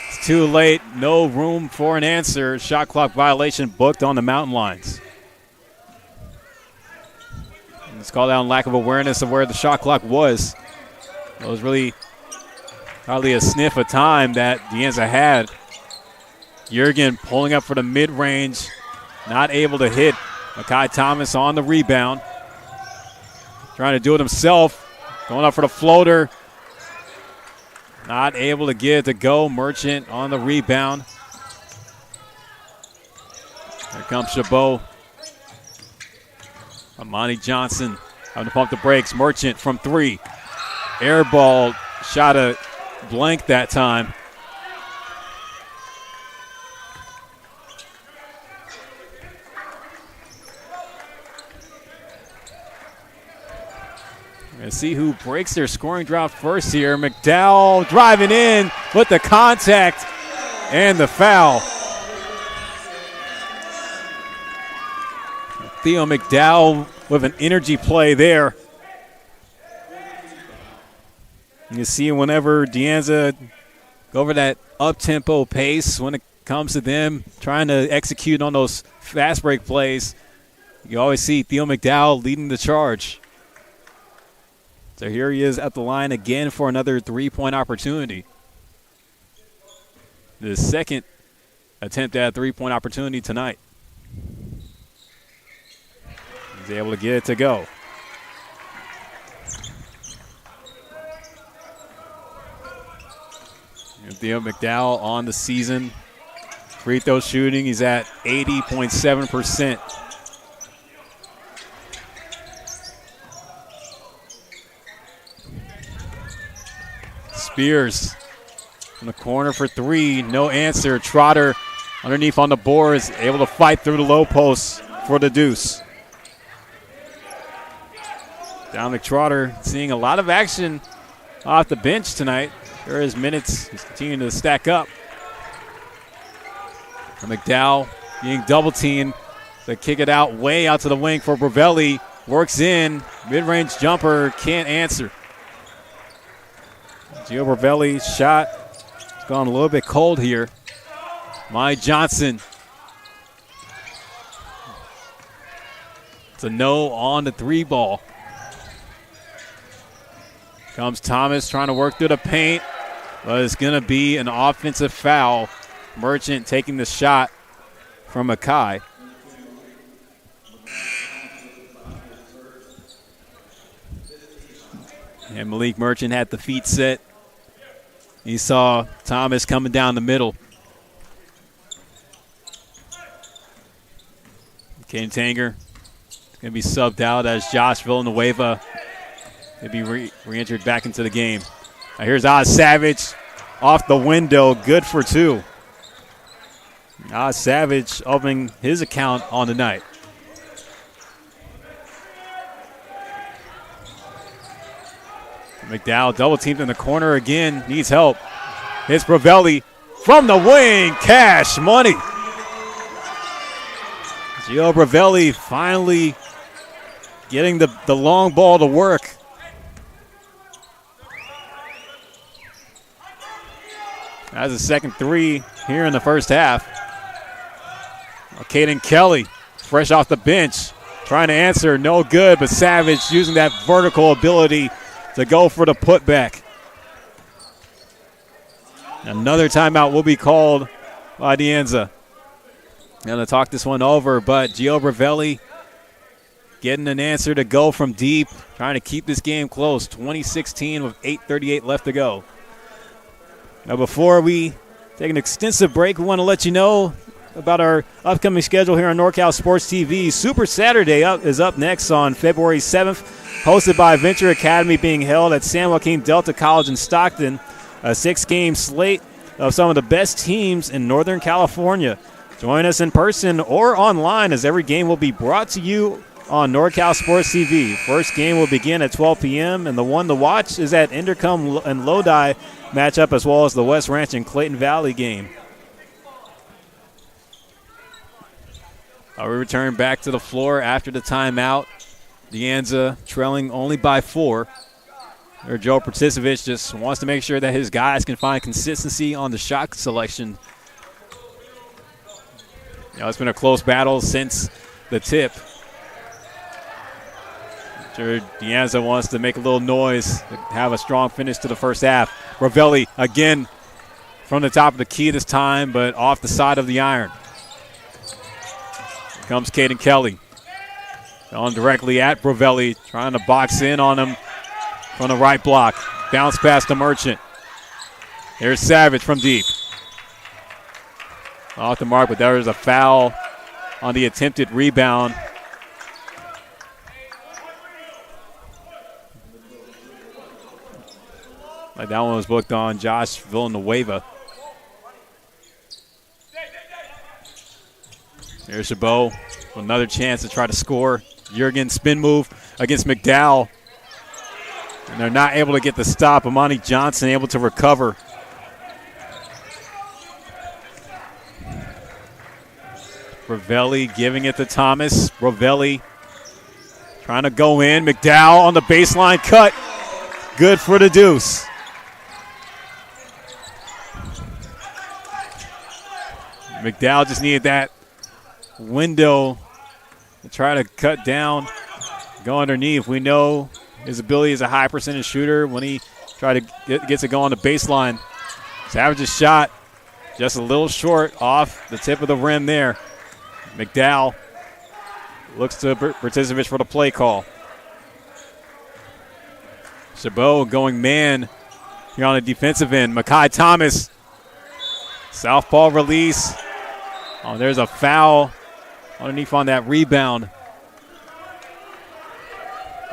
it's too late. No room for an answer. Shot clock violation booked on the mountain lines. It's called out on lack of awareness of where the shot clock was. It was really hardly a sniff of time that De Anza had. Jurgen pulling up for the mid-range. Not able to hit. Makai Thomas on the rebound. Trying to do it himself. Going up for the floater. Not able to get it to go. Merchant on the rebound. Here comes Chabot. Amani Johnson having to pump the brakes. Merchant from 3. Air ball. Shot a blank that time. We're going to see who breaks their scoring drought first here. McDowell driving in with the contact and the foul. Theo McDowell with an energy play there. You see whenever De Anza go over that up-tempo pace when it comes to them trying to execute on those fast break plays, you always see Theo McDowell leading the charge. So here he is at the line again for another three-point opportunity. The second attempt at a three-point opportunity tonight. He's able to get it to go. Theo McDowell on the season. Free throw shooting, he's at 80.7%. Spears in the corner for three, no answer. Trotter underneath on the boards, able to fight through the low post for the deuce. Dominic Trotter seeing a lot of action off the bench tonight. There his minutes, he's continuing to stack up. And McDowell being double teamed. They kick it out way out to the wing for Bravelli. Works in, mid-range jumper, can't answer. Gio Bravelli's shot has gone a little bit cold here. Mike Johnson. It's a no on the three ball. Comes Thomas trying to work through the paint, but it's going to be an offensive foul. Merchant taking the shot from Mackay. And Malik Merchant had the feet set. He saw Thomas coming down the middle. Caden Tanger is going to be subbed out as Josh Villanueva will be re-entered back into the game. Now here's Oz Savage off the window, good for two. Oz Savage opening his account on the night. McDowell double teamed in the corner again, needs help. It's Bravelli from the wing, cash money. Gio Bravelli finally getting the long ball to work. That's a second three here in the first half. Caden Kelly, fresh off the bench, trying to answer, no good, but Savage using that vertical ability to go for the putback. Another timeout will be called by De Anza. Going to talk this one over, but Gio Bravelli getting an answer to go from deep, trying to keep this game close. 2016 with 8:38 left to go. Now before we take an extensive break, we want to let you know about our upcoming schedule here on NorCal Sports TV. Super Saturday is up next on February 7th, hosted by Venture Academy, being held at San Joaquin Delta College in Stockton. A 6-game slate of some of the best teams in Northern California. Join us in person or online, as every game will be brought to you on NorCal Sports TV. First game will begin at 12 p.m., and the one to watch is at Intercom and Lodi matchup, as well as the West Ranch and Clayton Valley game. We return back to the floor after the timeout. De Anza trailing only by 4. Or Joe Particevich just wants to make sure that his guys can find consistency on the shot selection. It's been a close battle since the tip. Sure, De Anza wants to make a little noise to have a strong finish to the first half. Ravelli again from the top of the key this time, but off the side of the iron. Here comes Caden Kelly. On directly at Bravelli, trying to box in on him from the right block. Bounce pass to Merchant. Here's Savage from deep. Off the mark, but there is a foul on the attempted rebound. Like that one was booked on Josh Villanueva. Here's Chabot. Another chance to try to score. Jurgen spin move against McDowell. And they're not able to get the stop. Amani Johnson able to recover. Ravelli giving it to Thomas. Ravelli trying to go in. McDowell on the baseline cut. Good for the deuce. McDowell just needed that window to try to cut down, go underneath. We know his ability as a high percentage shooter when he gets it go on the baseline. Savage's shot just a little short off the tip of the rim there. McDowell looks to Bertizovich for the play call. Chabot going man here on the defensive end. Makai Thomas, southpaw release. Oh, there's a foul underneath on that rebound.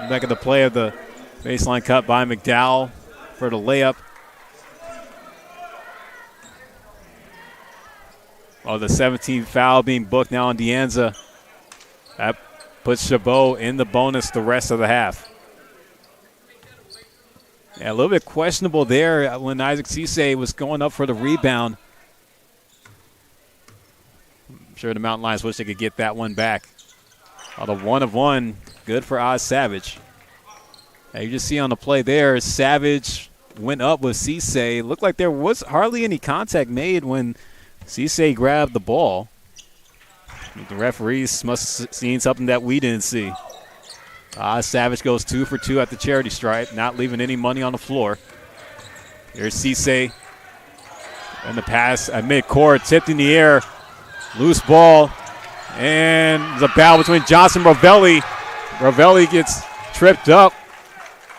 Back at the play of the baseline cut by McDowell for the layup. Oh, the 17th foul being booked now on De Anza. That puts Chabot in the bonus the rest of the half. Yeah, a little bit questionable there when Isaac Cisse was going up for the rebound. I'm sure the Mountain Lions wish they could get that one back. Oh, the 1 of 1, good for Oz Savage. Yeah, you just see on the play there, Savage went up with Cisse. Looked like there was hardly any contact made when Cisse grabbed the ball. The referees must have seen something that we didn't see. Savage goes 2 for 2 at the charity stripe, not leaving any money on the floor. Here's Cisse. And the pass at midcourt, tipped in the air. Loose ball. And there's a battle between Johnson and Rovelli. Rovelli gets tripped up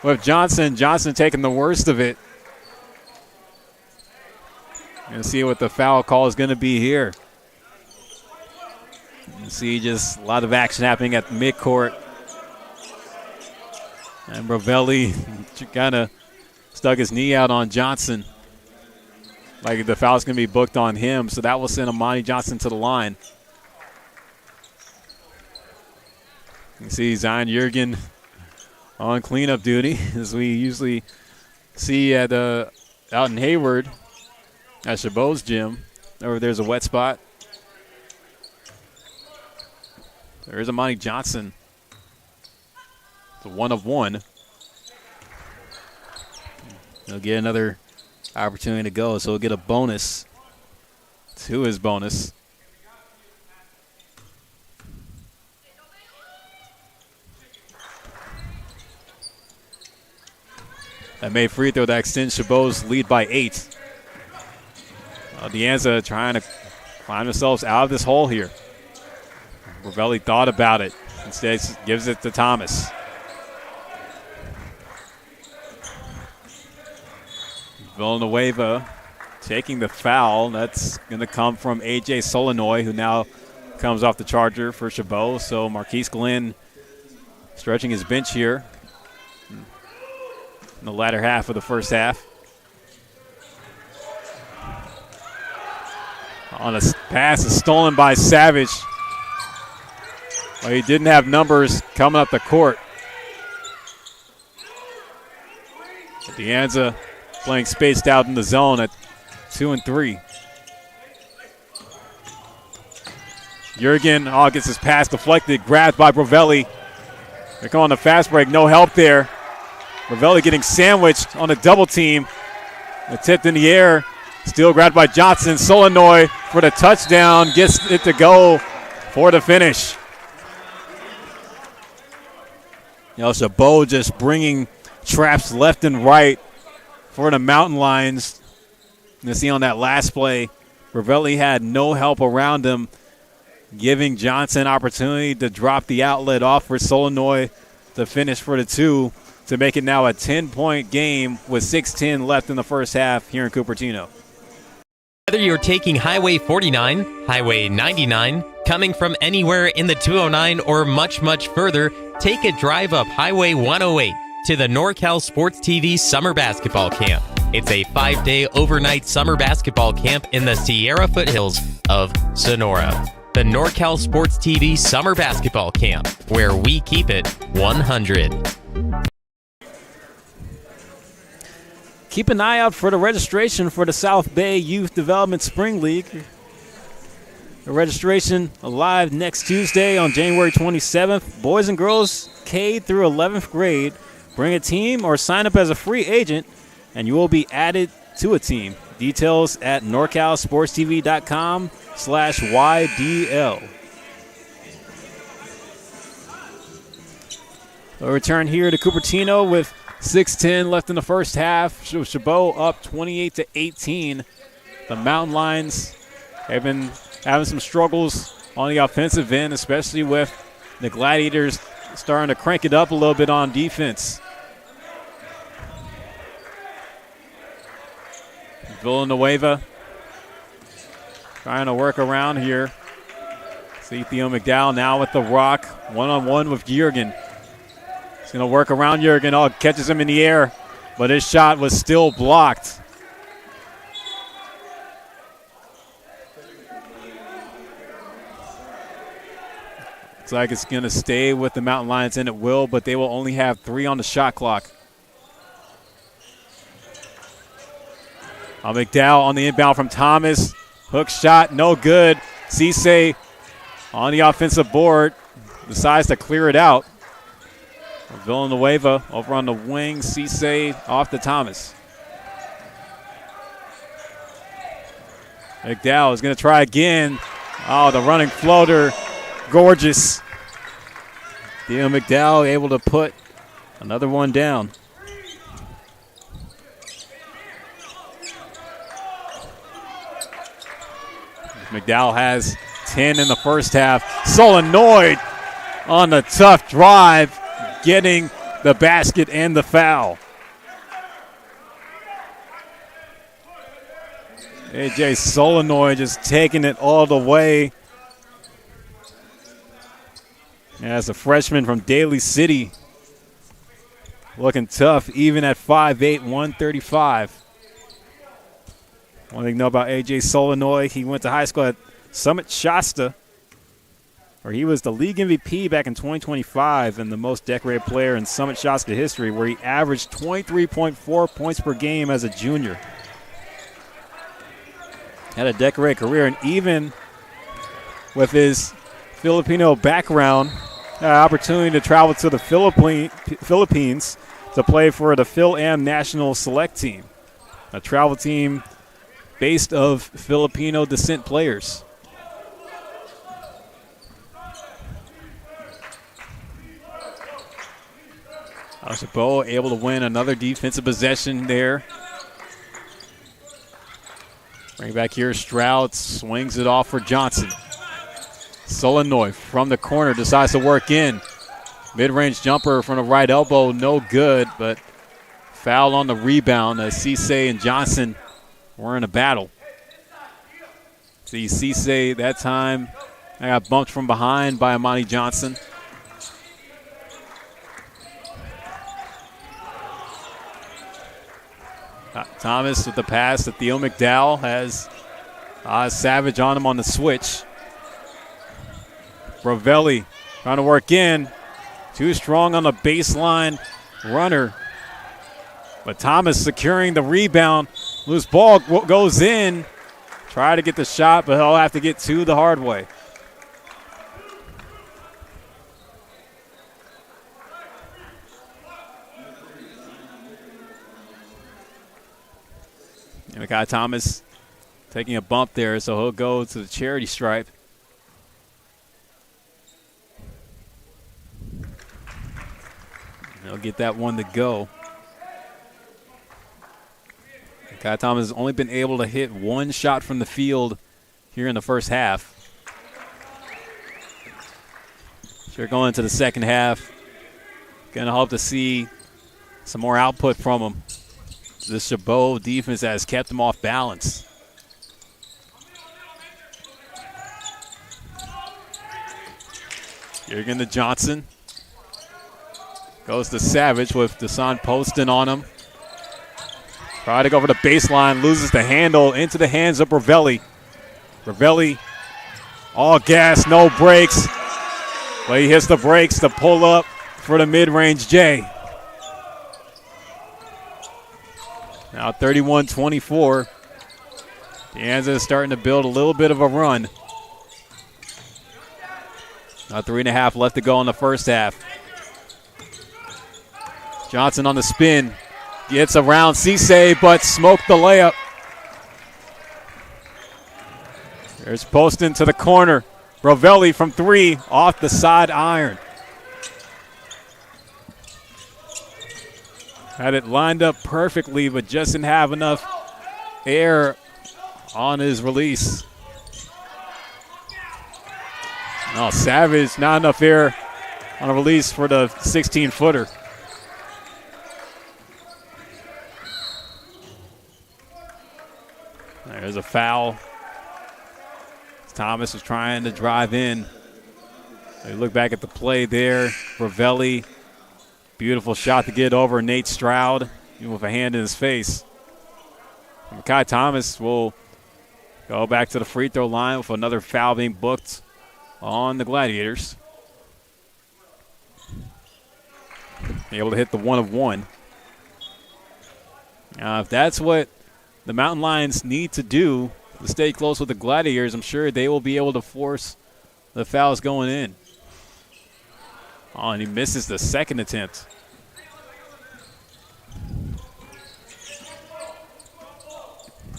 with Johnson. Johnson taking the worst of it. And see what the foul call is going to be here. You see just a lot of action happening at midcourt. And Rovelli kind of stuck his knee out on Johnson. Like the foul's going to be booked on him, so that will send Amani Johnson to the line. You can see Zion Jurgen on cleanup duty, as we usually see at out in Hayward at Chabot's gym. Over there's a wet spot. There's Amani Johnson. It's a 1 of 1. He'll get another opportunity to go, so he'll get a bonus to his bonus. That made free throw that extends Chabot's lead by 8. De Anza trying to climb themselves out of this hole here. Rovelli thought about it. Instead, gives it to Thomas. Villanueva taking the foul. That's going to come from A.J. Solenoy, who now comes off the charger for Chabot. So Marquise Glenn stretching his bench here in the latter half of the first half. On a pass is stolen by Savage. Well, he didn't have numbers coming up the court. De Anza playing spaced out in the zone at 2 and 3. Jurgen gets his pass deflected, grabbed by Rovelli. They're calling the fast break, no help there. Rovelli getting sandwiched on a double team. The tipped in the air, still grabbed by Johnson. Solenoy for the touchdown, gets it to go for the finish. You know, Chabot just bringing traps left and right for the Mountain Lions. You see on that last play, Rovelli had no help around him, giving Johnson opportunity to drop the outlet off for Solenoy to finish for the 2 to make it now a 10-point game with 6:10 left in the first half here in Cupertino. Whether you're taking Highway 49, Highway 99, coming from anywhere in the 209 or much, much further, take a drive up Highway 108 to the NorCal Sports TV Summer Basketball Camp. It's a 5-day overnight summer basketball camp in the Sierra foothills of Sonora. The NorCal Sports TV Summer Basketball Camp, where we keep it 100. Keep an eye out for the registration for the South Bay Youth Development Spring League. The registration live next Tuesday on January 27th. Boys and girls K through 11th grade. Bring a team or sign up as a free agent, and you will be added to a team. Details at norcalsportstv.com/YDL. We'll return here to Cupertino with 6:10 left in the first half. Chabot up 28-18. The Mountain Lions have been having some struggles on the offensive end, especially with The Gladiators starting to crank it up a little bit on defense. Villanueva trying to work around here. See Theo McDowell now with the rock. One-on-one with Jurgen. He's going to work around Jurgen. Oh, catches him in the air, but his shot was still blocked. Looks like it's going to stay with the Mountain Lions, and it will, but they will only have 3 on the shot clock. McDowell on the inbound from Thomas. Hook shot, no good. Cisse on the offensive board decides to clear it out. Villanueva over on the wing. Cisse off to Thomas. McDowell is going to try again. Oh, the running floater. Gorgeous. Theo McDowell able to put another one down. McDowell has 10 in the first half. Solenoid on the tough drive, getting the basket and the foul. AJ Solenoid just taking it all the way. As a freshman from Daly City. Looking tough even at 5'8", 135. One thing to know about A.J. Solenoid, he went to high school at Summit Shasta, where he was the league MVP back in 2025 and the most decorated player in Summit Shasta history, where he averaged 23.4 points per game as a junior. Had a decorated career, and even with his Filipino background, had an opportunity to travel to the Philippines to play for the Phil-Am National Select Team, a travel team based of Filipino descent players. Chabot able to win another defensive possession there. Bring it back here. Stroud swings it off for Johnson. Solenoid from the corner decides to work in. Mid-range jumper from the right elbow, no good, but foul on the rebound as Cisse and Johnson were in a battle. See Cisse that time, I got bumped from behind by Amani Johnson. Thomas with the pass to Theo McDowell has Savage on him on the switch. Bravelli trying to work in. Too strong on the baseline runner. But Thomas securing the rebound. Loose ball goes in. Try to get the shot, but he'll have to get two the hard way. And Makai Thomas taking a bump there, so he'll go to the charity stripe. He'll get that one to go. Kai Thomas has only been able to hit one shot from the field here in the first half. Sure, going into the second half, gonna hope to see some more output from him. The Chabot defense has kept him off balance. Jurgen to Johnson. Goes to Savage with Desan Poston on him. Try to go over the baseline, loses the handle into the hands of Bravelli. Bravelli, all gas, no brakes. But he hits the brakes to pull up for the mid-range J. Now 31-24. Anza is starting to build a little bit of a run. Now 3.5 left to go in the first half. Johnson on the spin. Gets around Cisse, but smoked the layup. There's Poston to the corner. Bravelli from three, off the side iron. Had it lined up perfectly, but just didn't have enough air on his release. No, Savage, not enough air on a release for the 16-footer. There's a foul. Thomas was trying to drive in. You look back at the play there. Ravelli, beautiful shot to get over Nate Stroud, even with a hand in his face. Makai Thomas will go back to the free throw line with another foul being booked on the Gladiators. Able to hit the 1 of 1. Now, if that's what the Mountain Lions need to do to stay close with the Gladiators, I'm sure they will be able to force the fouls going in. Oh, and he misses the second attempt.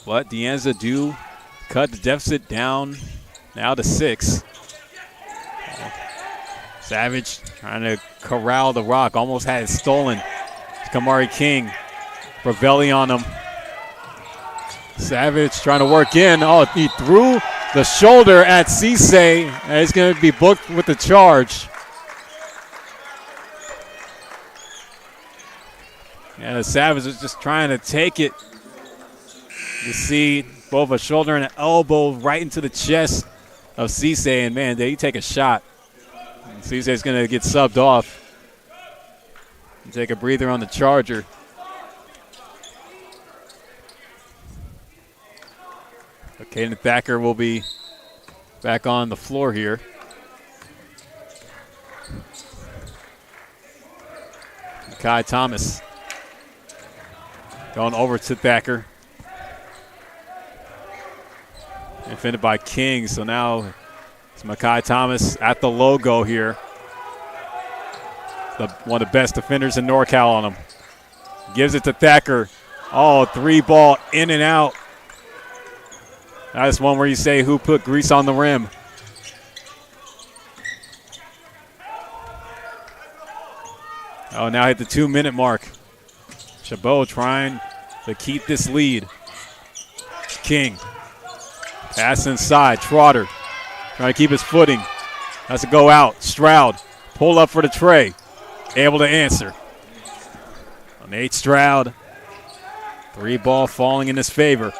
But De Anza do cut the deficit down now to 6. Savage trying to corral the rock, almost had it stolen. Kamari King, Ravelli on him. Savage trying to work in. Oh, he threw the shoulder at Cisse, and he's going to be booked with the charge. Yeah, Savage is just trying to take it. You see both a shoulder and an elbow right into the chest of Cisse, and man, did he take a shot. Cisse is going to get subbed off and take a breather on the Charger. Caden Thacker will be back on the floor here. Makai Thomas going over to Thacker. Defended by King, so now it's Makai Thomas at the logo here. One of the best defenders in NorCal on him. Gives it to Thacker. Oh, 3-ball in and out. That's one where you say who put grease on the rim. Oh, now hit the 2-minute mark. Chabot trying to keep this lead. King. Pass inside. Trotter trying to keep his footing. Has to go out. Stroud. Pull up for the tray. Able to answer. Nate Stroud. 3-ball falling in his favor.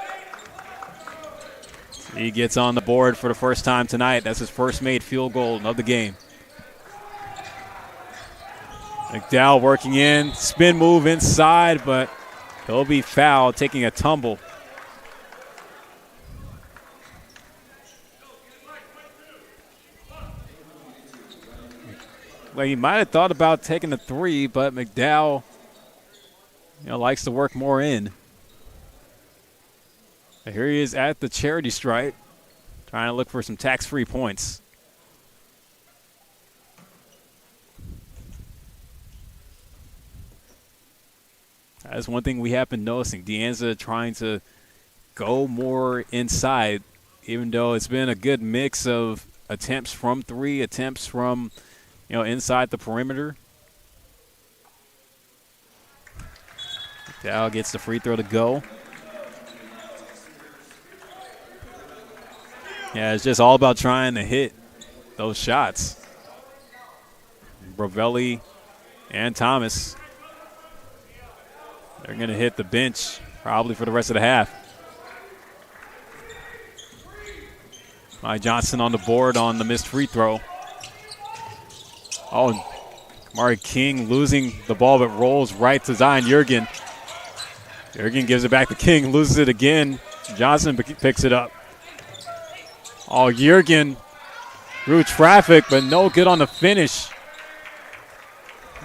He gets on the board for the first time tonight. That's his first made field goal of the game. McDowell working in. Spin move inside, but he'll be fouled, taking a tumble. Well, he might have thought about taking the 3, but McDowell, likes to work more in. And here he is at the charity stripe, trying to look for some tax-free points. That's one thing we have been noticing. De Anza trying to go more inside, even though it's been a good mix of attempts from 3, attempts from, inside the perimeter. Dow gets the free throw to go. Yeah, it's just all about trying to hit those shots. Ravelli and Thomas, they're going to hit the bench probably for the rest of the half. Mike Johnson on the board on the missed free throw. Oh, Kamari King losing the ball, but rolls right to Zion Jurgen. Jurgen gives it back to King, loses it again. Johnson picks it up. Oh, Jurgen through traffic, but no good on the finish.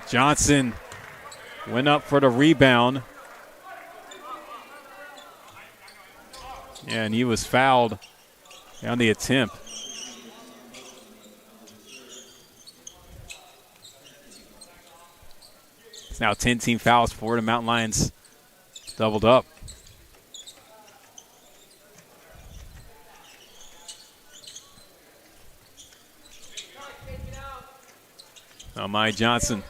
Johnson went up for the rebound. Yeah, and he was fouled on the attempt. It's now 10 team fouls for the Mountain Lions, doubled up. Now Mike Johnson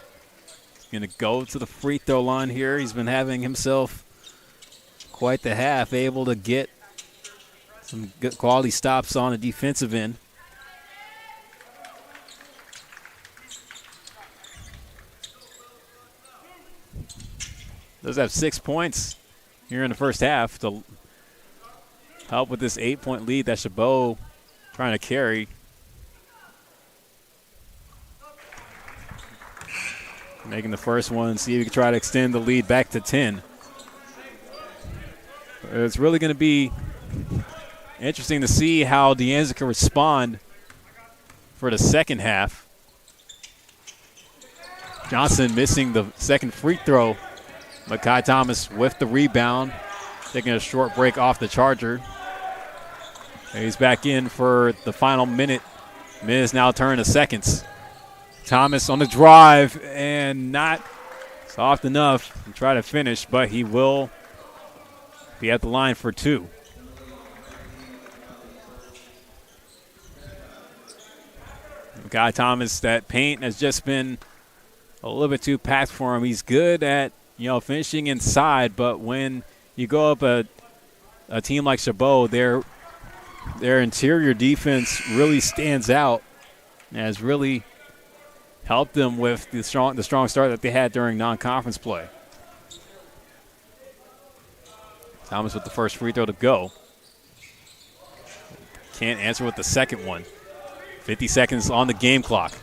is going to go to the free throw line here. He's been having himself quite the half, able to get some good quality stops on the defensive end. does have 6 points here in the first half to help with this 8-point lead that Chabot trying to carry. Making the first one, see if we can try to extend the lead back to 10. It's really going to be interesting to see how De Anza can respond for the second half. Johnson missing the second free throw. Makai Thomas with the rebound, taking a short break off the charger. And he's back in for the final minute. Minutes now turn to seconds. Thomas on the drive and not soft enough to try to finish, but he will be at the line for 2. Guy Thomas, that paint has just been a little bit too packed for him. He's good at, finishing inside, but when you go up a team like Chabot, their interior defense really stands out and has really helped them with the strong start that they had during non-conference play. Thomas with the first free throw to go. Can't answer with the second one. 50 seconds on the game clock.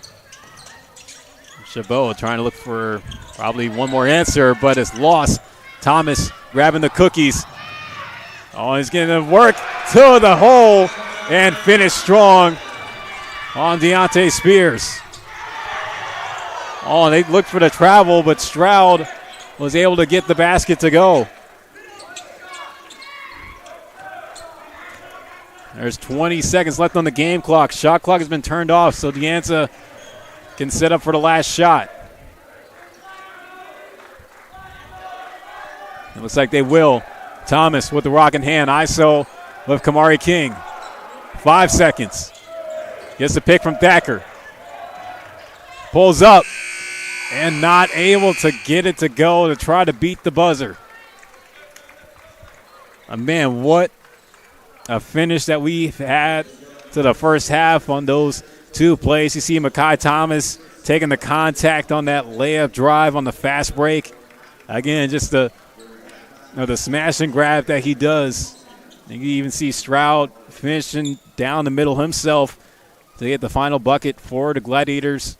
Chabot trying to look for probably one more answer, but it's lost. Thomas grabbing the cookies. Oh, he's getting to work to the hole and finish strong on Deontay Spears. Oh, they looked for the travel, but Stroud was able to get the basket to go. There's 20 seconds left on the game clock. Shot clock has been turned off, so De Anza can set up for the last shot. It looks like they will. Thomas with the rock in hand. ISO with Kamari King. 5 seconds. Gets the pick from Thacker. Pulls up and not able to get it to go to try to beat the buzzer. Man, what a finish that we've had to the first half on those 2 plays. You see Makai Thomas taking the contact on that layup drive on the fast break. Again, just the smash and grab that he does. And you even see Stroud finishing down the middle himself to get the final bucket for the Gladiators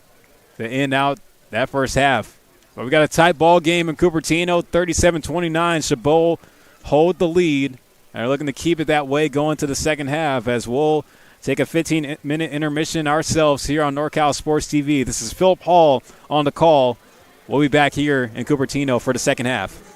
to end out that first half. But we got a tight ball game in Cupertino, 37-29. Chabot hold the lead. And are looking to keep it that way going to the second half as we'll take a 15-minute intermission ourselves here on NorCal Sports TV. This is Philip Hall on the call. We'll be back here in Cupertino for the second half.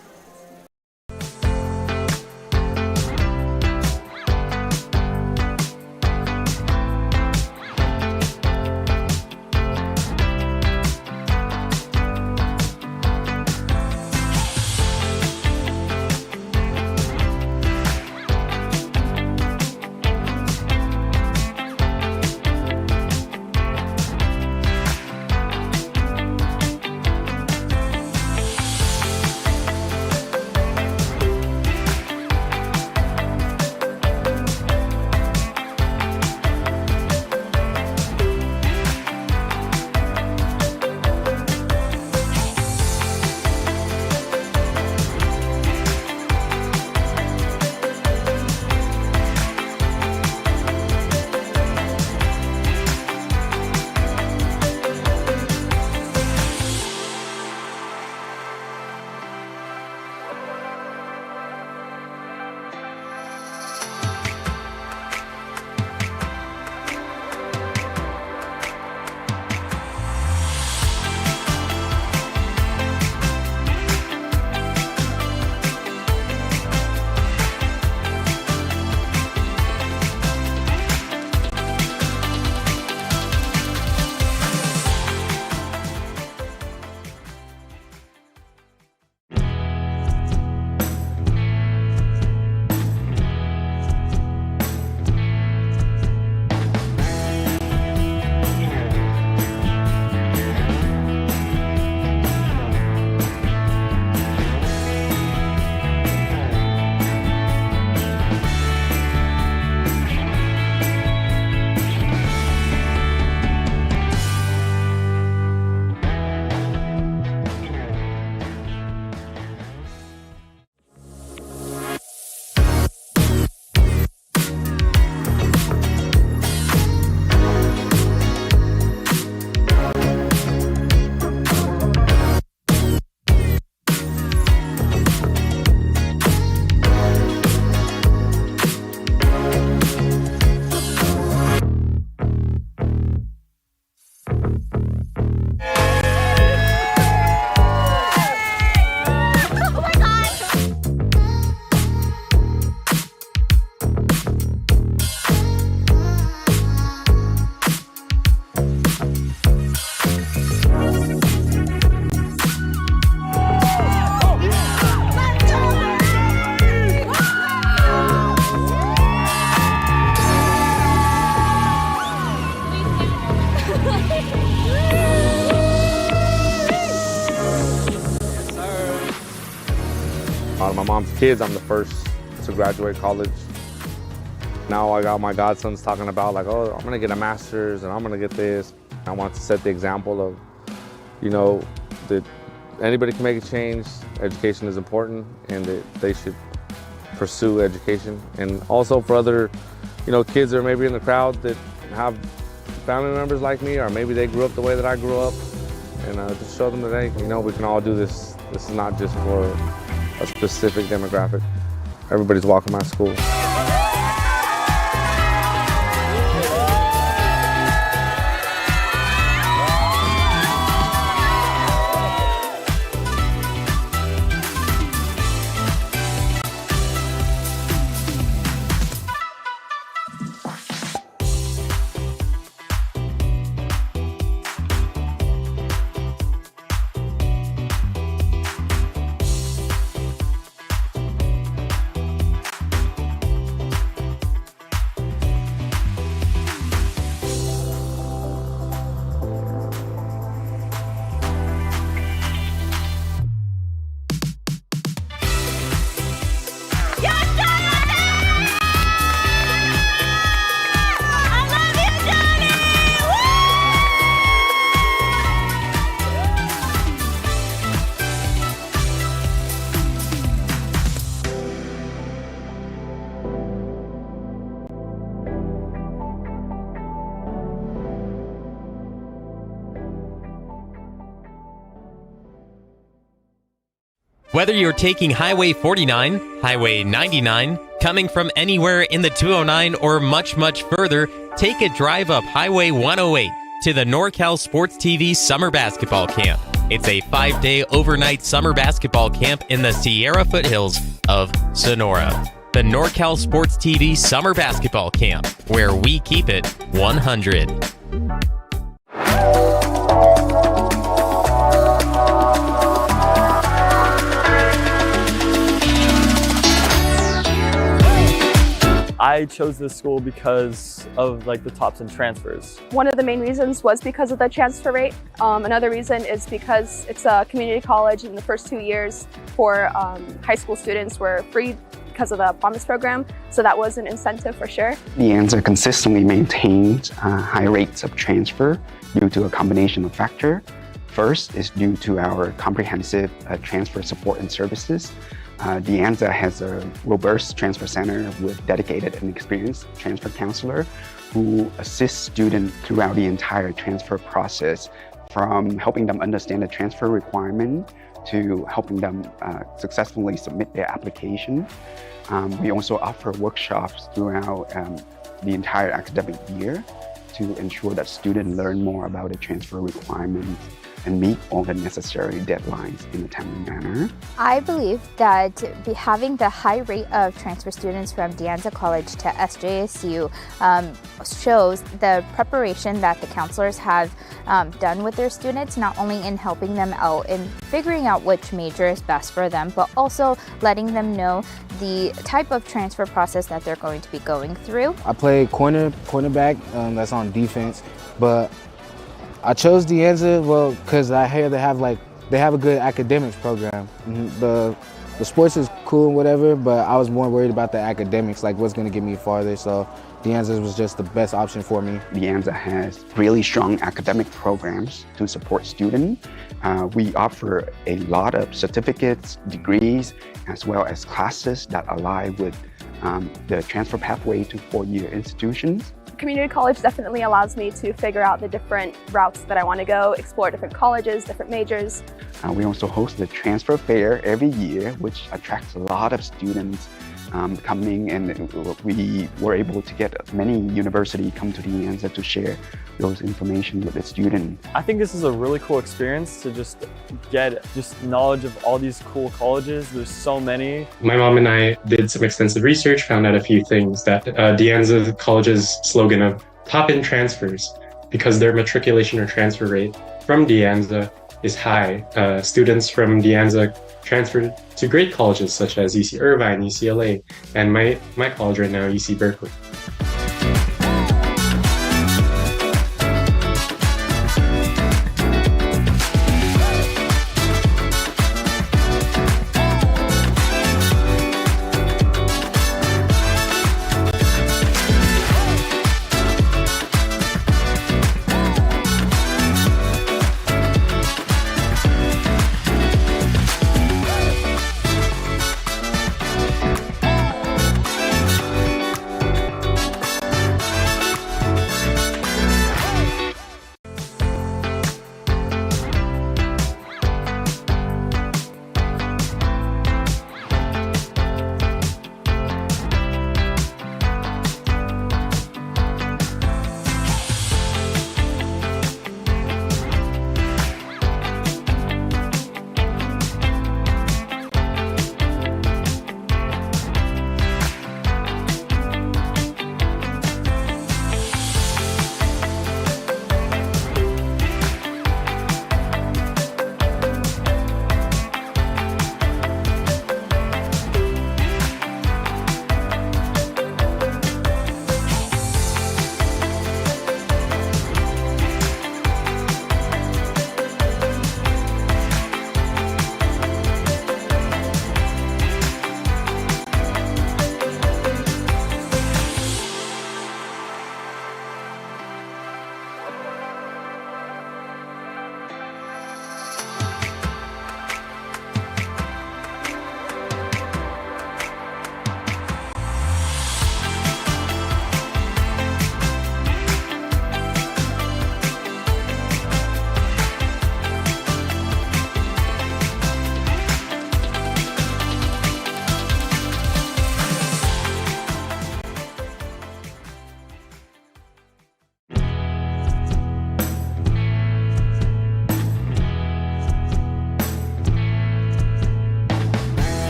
Out of my mom's kids, I'm the first to graduate college. Now I got my godsons talking about like, oh, I'm gonna get a master's and I'm gonna get this. I want to set the example of, you know, that anybody can make a change. Education is important and that they should pursue education. And also for other, you know, kids that are maybe in the crowd that have family members like me, or maybe they grew up the way that I grew up, and just show them that, hey, you know, we can all do this. This is not just for a specific demographic. Everybody's welcome at school. Whether you're taking Highway 49, Highway 99, coming from anywhere in the 209, or much, much further, take a drive up Highway 108 to the NorCal Sports TV Summer Basketball Camp. It's a 5-day overnight summer basketball camp in the Sierra foothills of Sonora. The NorCal Sports TV Summer Basketball Camp, where we keep it 100. I chose this school because of like the top 10 transfers. One of the main reasons was because of the transfer rate. Another reason is because it's a community college and the first 2 years for high school students were free because of the Promise program. So that was an incentive for sure. The Anza consistently maintained high rates of transfer due to a combination of factors. First is due to our comprehensive transfer support and services. The Anza has a robust transfer center with dedicated and experienced transfer counselor who assists students throughout the entire transfer process, from helping them understand the transfer requirement to helping them successfully submit their application. We also offer workshops throughout the entire academic year to ensure that students learn more about the transfer requirements and meet all the necessary deadlines in a timely manner. I believe that having the high rate of transfer students from Anza College to SJSU shows the preparation that the counselors have done with their students, not only in helping them out in figuring out which major is best for them, but also letting them know the type of transfer process that they're going to be going through. I play cornerback, that's on defense, but I chose the Anza, well, because I hear they have a good academics program. The sports is cool and whatever, but I was more worried about the academics, like what's going to get me farther. So the Anza was just the best option for me. The Anza has really strong academic programs to support students. We offer a lot of certificates, degrees, as well as classes that align with the transfer pathway to four-year institutions. Community college definitely allows me to figure out the different routes that I want to go, explore different colleges, different majors. We also host the transfer fair every year, which attracts a lot of students coming, and we were able to get many universities come to the Anza to share those information with the students. I think this is a really cool experience to just get knowledge of all these cool colleges. There's so many. My mom and I did some extensive research, found out a few things that De Anza College's slogan of top in transfers, because their matriculation or transfer rate from De Anza is high. Students from De Anza transferred to great colleges such as UC Irvine, UCLA, and my college right now, UC Berkeley.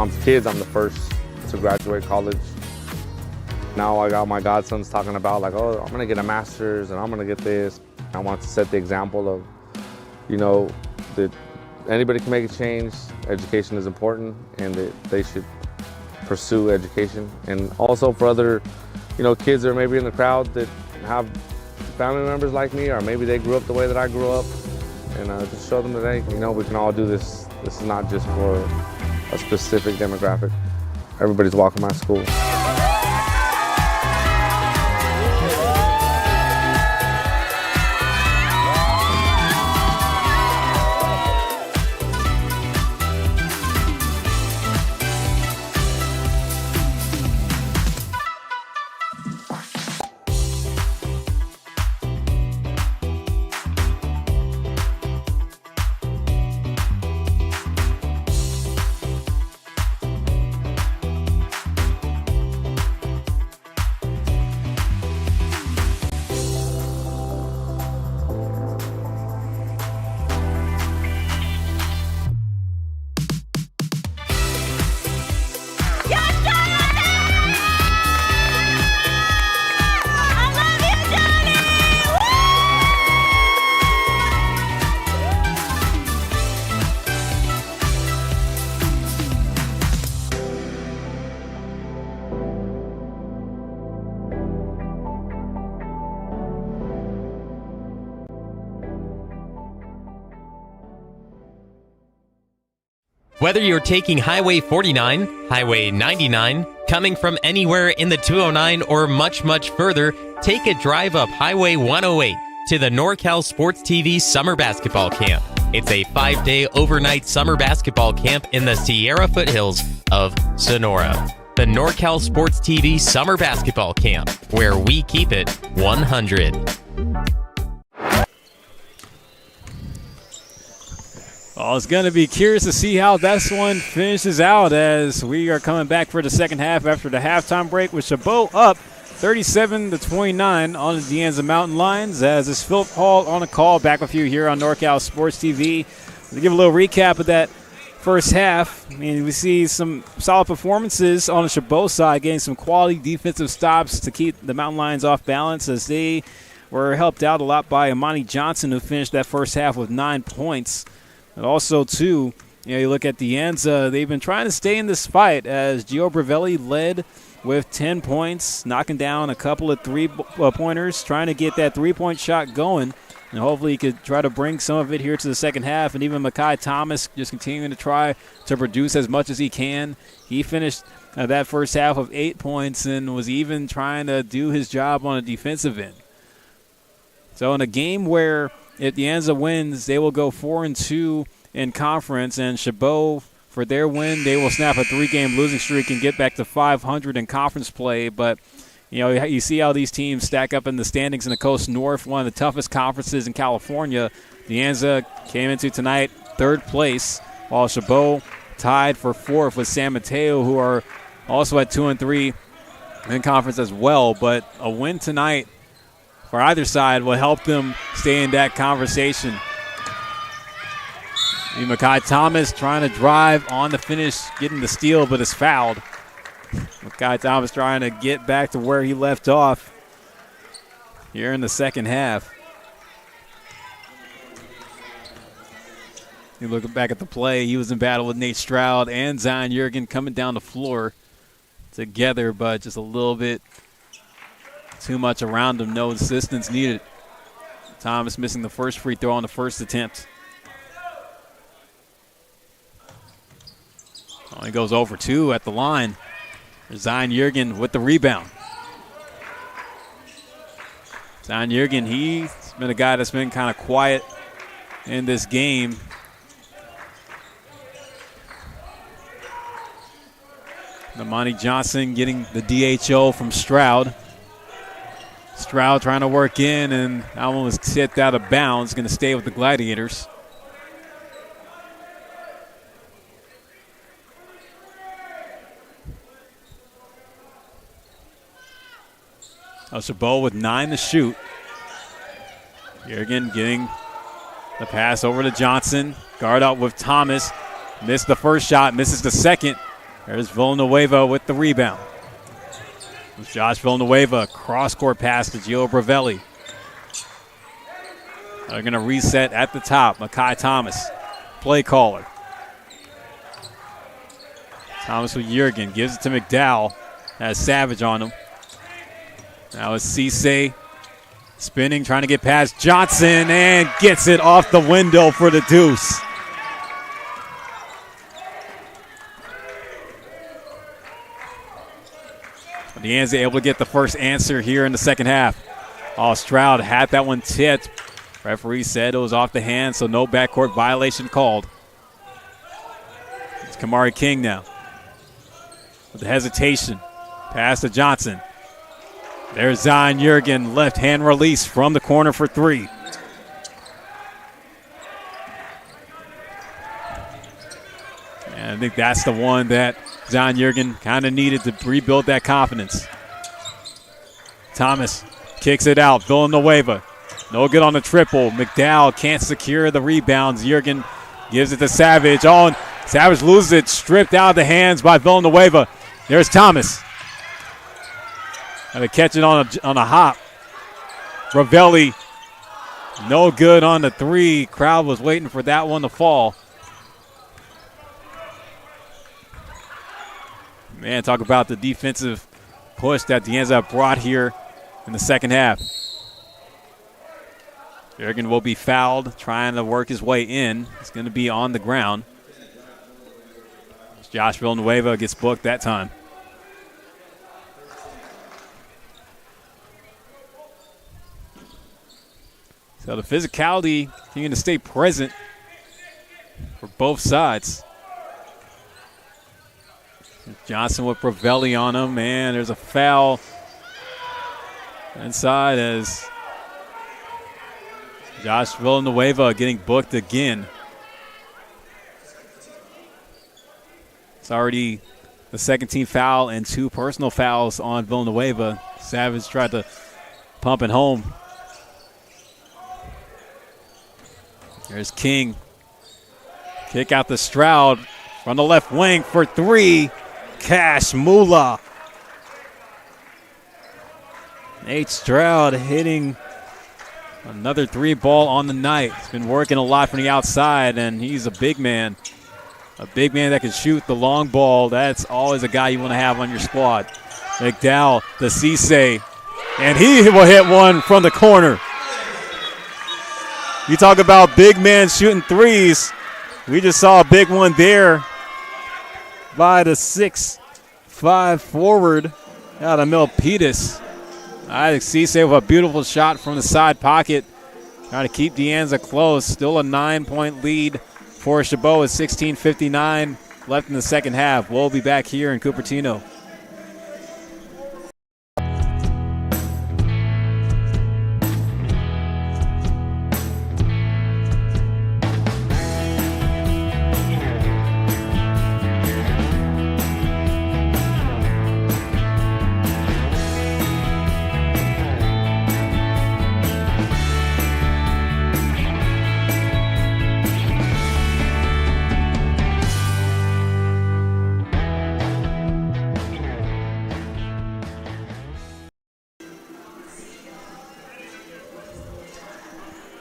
mom's kids, I'm the first to graduate college. Now I got my godsons talking about like, oh, I'm gonna get a master's and I'm gonna get this. I want to set the example of, you know, that anybody can make a change. Education is important and that they should pursue education. And also for other, you know, kids that are maybe in the crowd that have family members like me, or maybe they grew up the way that I grew up, and just show them that, hey, you know, we can all do this. This is not just for a specific demographic. Everybody's welcome at school. Whether you're taking Highway 49, Highway 99, coming from anywhere in the 209, or much, much further, take a drive up Highway 108 to the NorCal Sports TV Summer Basketball Camp. It's a 5-day overnight summer basketball camp in the Sierra foothills of Sonora. The NorCal Sports TV Summer Basketball Camp, where we keep it 100. Well, it's going to be curious to see how this one finishes out as we are coming back for the second half after the halftime break with Chabot up 37-29 on the De Anza Mountain Lions. As it's Philip Hall on a call, back with you here on NorCal Sports TV. To give a little recap of that first half, I mean, we see some solid performances on the Chabot side, getting some quality defensive stops to keep the Mountain Lions off balance, as they were helped out a lot by Amani Johnson, who finished that first half with 9 points. And also, too, you look at De Anza, they've been trying to stay in this fight as Gio Bravelli led with 10 points, knocking down a couple of three-pointers, trying to get that three-point shot going. And hopefully he could try to bring some of it here to the second half. And even Makai Thomas just continuing to try to produce as much as he can. He finished that first half of 8 points and was even trying to do his job on a defensive end. So in a game where if De Anza wins, they will go 4-2 in conference, and Chabot, for their win, they will snap a 3-game losing streak and get back to 500 in conference play. But you see how these teams stack up in the standings in the Coast North, one of the toughest conferences in California. De Anza came into tonight third place, while Chabot tied for fourth with San Mateo, who are also at 2-3 in conference as well. But a win tonight for either side will help them stay in that conversation. Makai Thomas trying to drive on the finish, getting the steal, but is fouled. Makai Thomas trying to get back to where he left off here in the second half. You look back at the play, he was in battle with Nate Stroud and Zion Jurgen coming down the floor together, but just a little bit too much around him, no assistance needed. Thomas missing the first free throw on the first attempt. He goes over 2 at the line. Zion Jurgen with the rebound. Zion Jurgen, he's been a guy that's been kind of quiet in this game. Amani Johnson getting the DHO from Stroud. Stroud trying to work in, and that one was tipped out of bounds. Going to stay with the Gladiators. Chabot with 9 to shoot. Jurgen getting the pass over to Johnson. Guard up with Thomas. Missed the first shot, misses the second. There's Villanueva with the rebound. It's Josh Villanueva, cross-court pass to Gio Bravelli. They're going to reset at the top. Makai Thomas, play caller. Thomas with Jurgen, gives it to McDowell. Has Savage on him. Now it's Cisse spinning, trying to get past Johnson, and gets it off the window for the deuce. De Anza able to get the first answer here in the second half. Stroud had that one tipped. Referee said it was off the hand, so no backcourt violation called. It's Kamari King now with the hesitation. Pass to Johnson. There's Zion Jurgen, left hand release from the corner for three. And I think that's the one that Zion Jurgen kind of needed to rebuild that confidence. Thomas kicks it out. Villanueva, no good on the triple. McDowell can't secure the rebounds. Jurgen gives it to Savage. And Savage loses it, stripped out of the hands by Villanueva. There's Thomas. And they catch it on a hop. Bravelli, no good on the three. Crowd was waiting for that one to fall. Man, talk about the defensive push that De Anza brought here in the second half. Jurgen will be fouled, trying to work his way in. It's going to be on the ground. Josh Villanueva gets booked that time. So the physicality continuing to stay present for both sides. Johnson with Bravelli on him, and there's a foul inside as Josh Villanueva getting booked again. It's already the second team foul and 2 personal fouls on Villanueva. Savage tried to pump it home. There's King. Kick out to Stroud from the left wing for 3. Cash Mula. Nate Stroud hitting another 3 ball on the night. He's been working a lot from the outside, and he's a big man. A big man that can shoot the long ball. That's always a guy you want to have on your squad. McDowell to Cisse, and he will hit one from the corner. You talk about big men shooting threes. We just saw a big one there by the 6'5" forward out of Milpitas. I think Cisse with a beautiful shot from the side pocket. Trying to keep De Anza close. Still a 9-point lead for Chabot with 16:59 left in the second half. We'll be back here in Cupertino.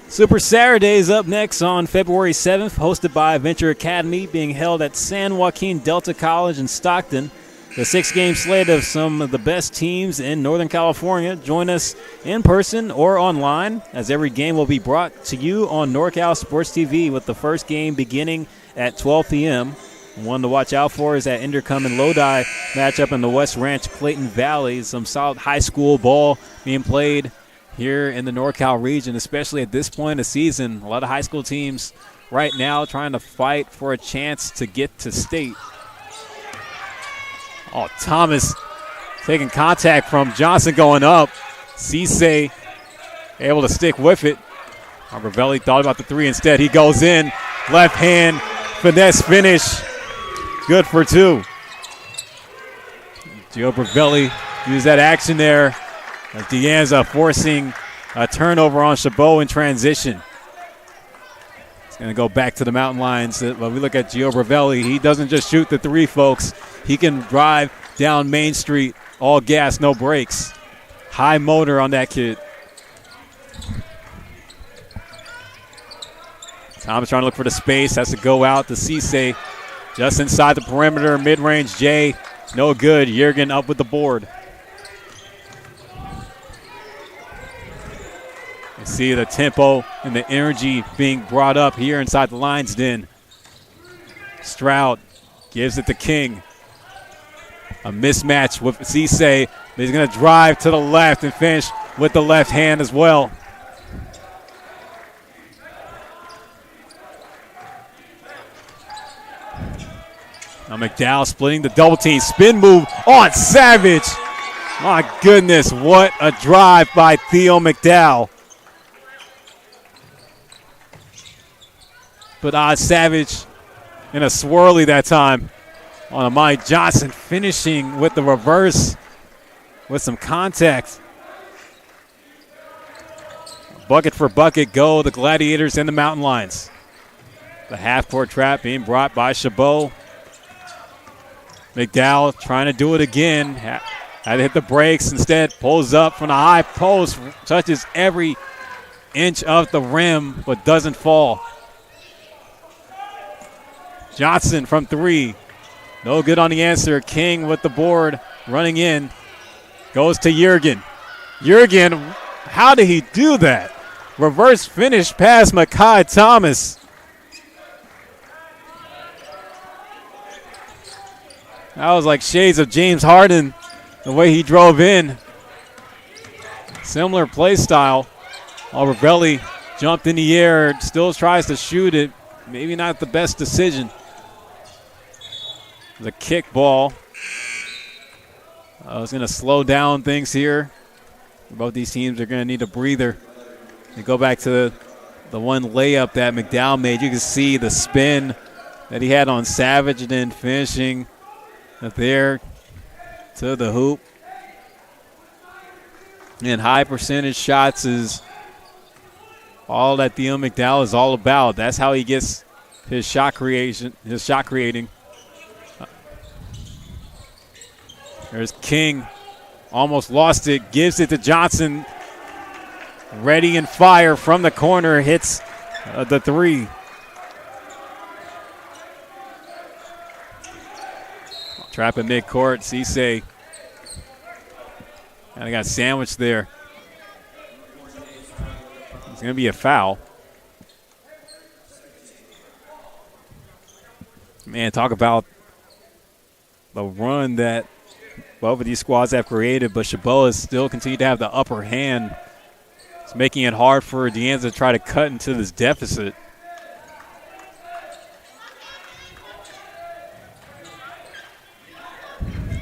Super Saturday is up next on February 7th, hosted by Venture Academy, being held at San Joaquin Delta College in Stockton. The 6-game slate of some of the best teams in Northern California. Join us in person or online, as every game will be brought to you on NorCal Sports TV, with the first game beginning at 12 p.m. One to watch out for is that Intercom and Lodi matchup in the West Ranch Clayton Valley. Some solid high school ball being played here in the NorCal region, especially at this point of the season. A lot of high school teams right now trying to fight for a chance to get to state. Thomas taking contact from Johnson going up. Cisse able to stick with it. Bravelli thought about the 3 instead. He goes in. Left hand finesse finish. Good for 2. Gio Bravelli used that action there. De Anza forcing a turnover on Chabot in transition. It's going to go back to the Mountain Lions. But we look at Gio Bravelli. He doesn't just shoot the three, folks. He can drive down Main Street, all gas, no brakes. High motor on that kid. Thomas trying to look for the space. Has to go out to Cisse. Just inside the perimeter. Mid-range Jay. No good. Jurgen up with the board. You see the tempo and the energy being brought up here inside the Lions Den. Stroud gives it to King. A mismatch with Cisse. He's going to drive to the left and finish with the left hand as well. Now McDowell splitting the double team. Spin move on Savage. My goodness, what a drive by Theo McDowell. But Savage in a swirly that time on Amani Johnson, finishing with the reverse with some contact. Bucket for bucket go the Gladiators and the Mountain Lions. The half-court trap being brought by Chabot. McDowell trying to do it again. Had to hit the brakes. Instead, pulls up from the high post. Touches every inch of the rim, but doesn't fall. Johnson from three. No good on the answer. King with the board. Running in. Goes to Jurgen. Jurgen, how did he do that? Reverse finish past Makai Thomas. That was like shades of James Harden, the way he drove in. Similar play style. Ravelli jumped in the air, still tries to shoot it. Maybe not the best decision. The kick ball. I was going to slow down things here. Both these teams are going to need a breather. You go back to the one layup that McDowell made. You can see the spin that he had on Savage and then finishing up there to the hoop. And high percentage shots is all that Theo McDowell is all about. That's how he gets his shot creation, his shot creating. There's King. Almost lost it. Gives it to Johnson. Ready and fire from the corner. Hits the three. Trap in midcourt. Cisse. And I got sandwiched there. It's going to be a foul. Man, talk about the run that both of these squads have created, but Chabot has still continued to have the upper hand. It's making it hard for De Anza to try to cut into this deficit.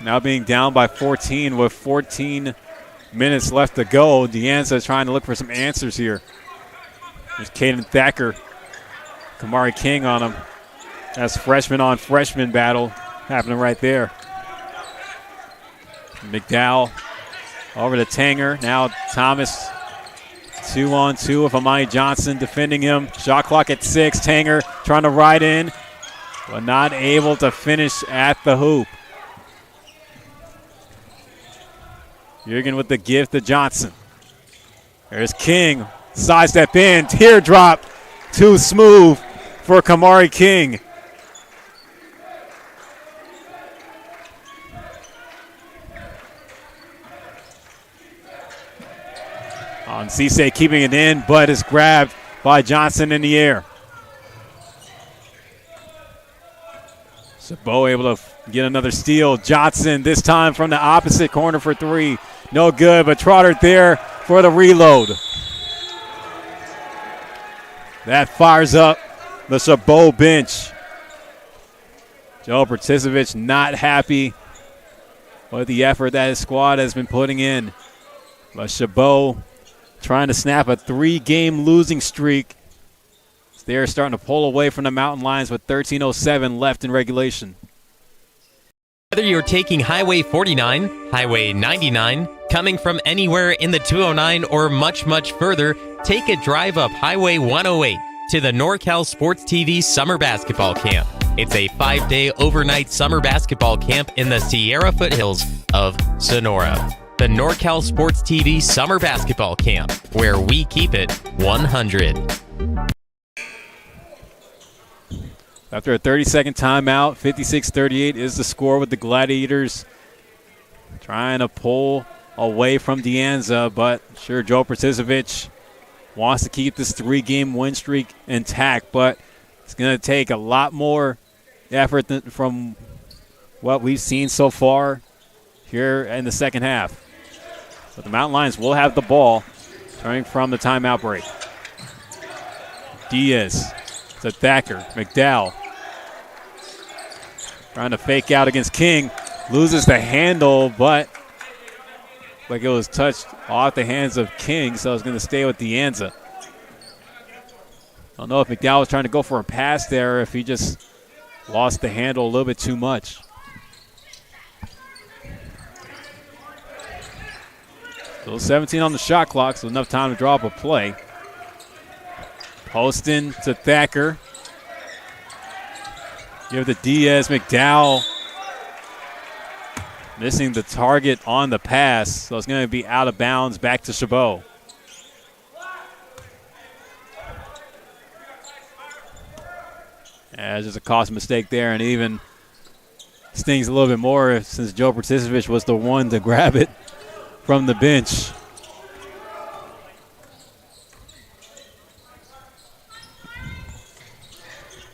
Now being down by 14 with 14 minutes left to go. De Anza is trying to look for some answers here. There's Caden Thacker. Kamari King on him. That's freshman on freshman battle happening right there. McDowell over to Tanger. Now Thomas 2-on-2 with Amani Johnson defending him. Shot clock at 6. Tanger trying to ride in, but not able to finish at the hoop. Jurgen with the gift to Johnson. There's King. Sidestep in. Teardrop. Too smooth for Kamari King. On Cisse keeping it in, but is grabbed by Johnson in the air. Chabot able to get another steal. Johnson this time from the opposite corner for three. No good, but Trotter there for the reload. That fires up the Chabot bench. Joe Particevich not happy with the effort that his squad has been putting in. But Chabot trying to snap a 3-game losing streak. They're starting to pull away from the Mountain Lions with 13:07 left in regulation. Whether you're taking Highway 49, Highway 99, coming from anywhere in the 209 or much, much further, take a drive up Highway 108 to the NorCal Sports TV Summer Basketball Camp. It's a 5-day overnight summer basketball camp in the Sierra foothills of Sonora. The NorCal Sports TV Summer Basketball Camp, where we keep it 100. After a 30-second timeout, 56-38 is the score with the Gladiators trying to pull away from De Anza, but sure, Joe Prtisevich wants to keep this 3-game win streak intact, but it's going to take a lot more effort from what we've seen so far here in the second half. But the Mountain Lions will have the ball turning from the timeout break. Diaz to Thacker. McDowell trying to fake out against King. Loses the handle, but like it was touched off the hands of King, so it's going to stay with De Anza. I don't know if McDowell was trying to go for a pass there, if he just lost the handle a little bit too much. Still 17 on the shot clock, so enough time to draw up a play. Poston to Thacker. Give the Diaz. McDowell missing the target on the pass, so it's going to be out of bounds back to Chabot. Yeah, just a cost mistake there, and even stings a little bit more since Joe Prtisevich was the one to grab it from the bench.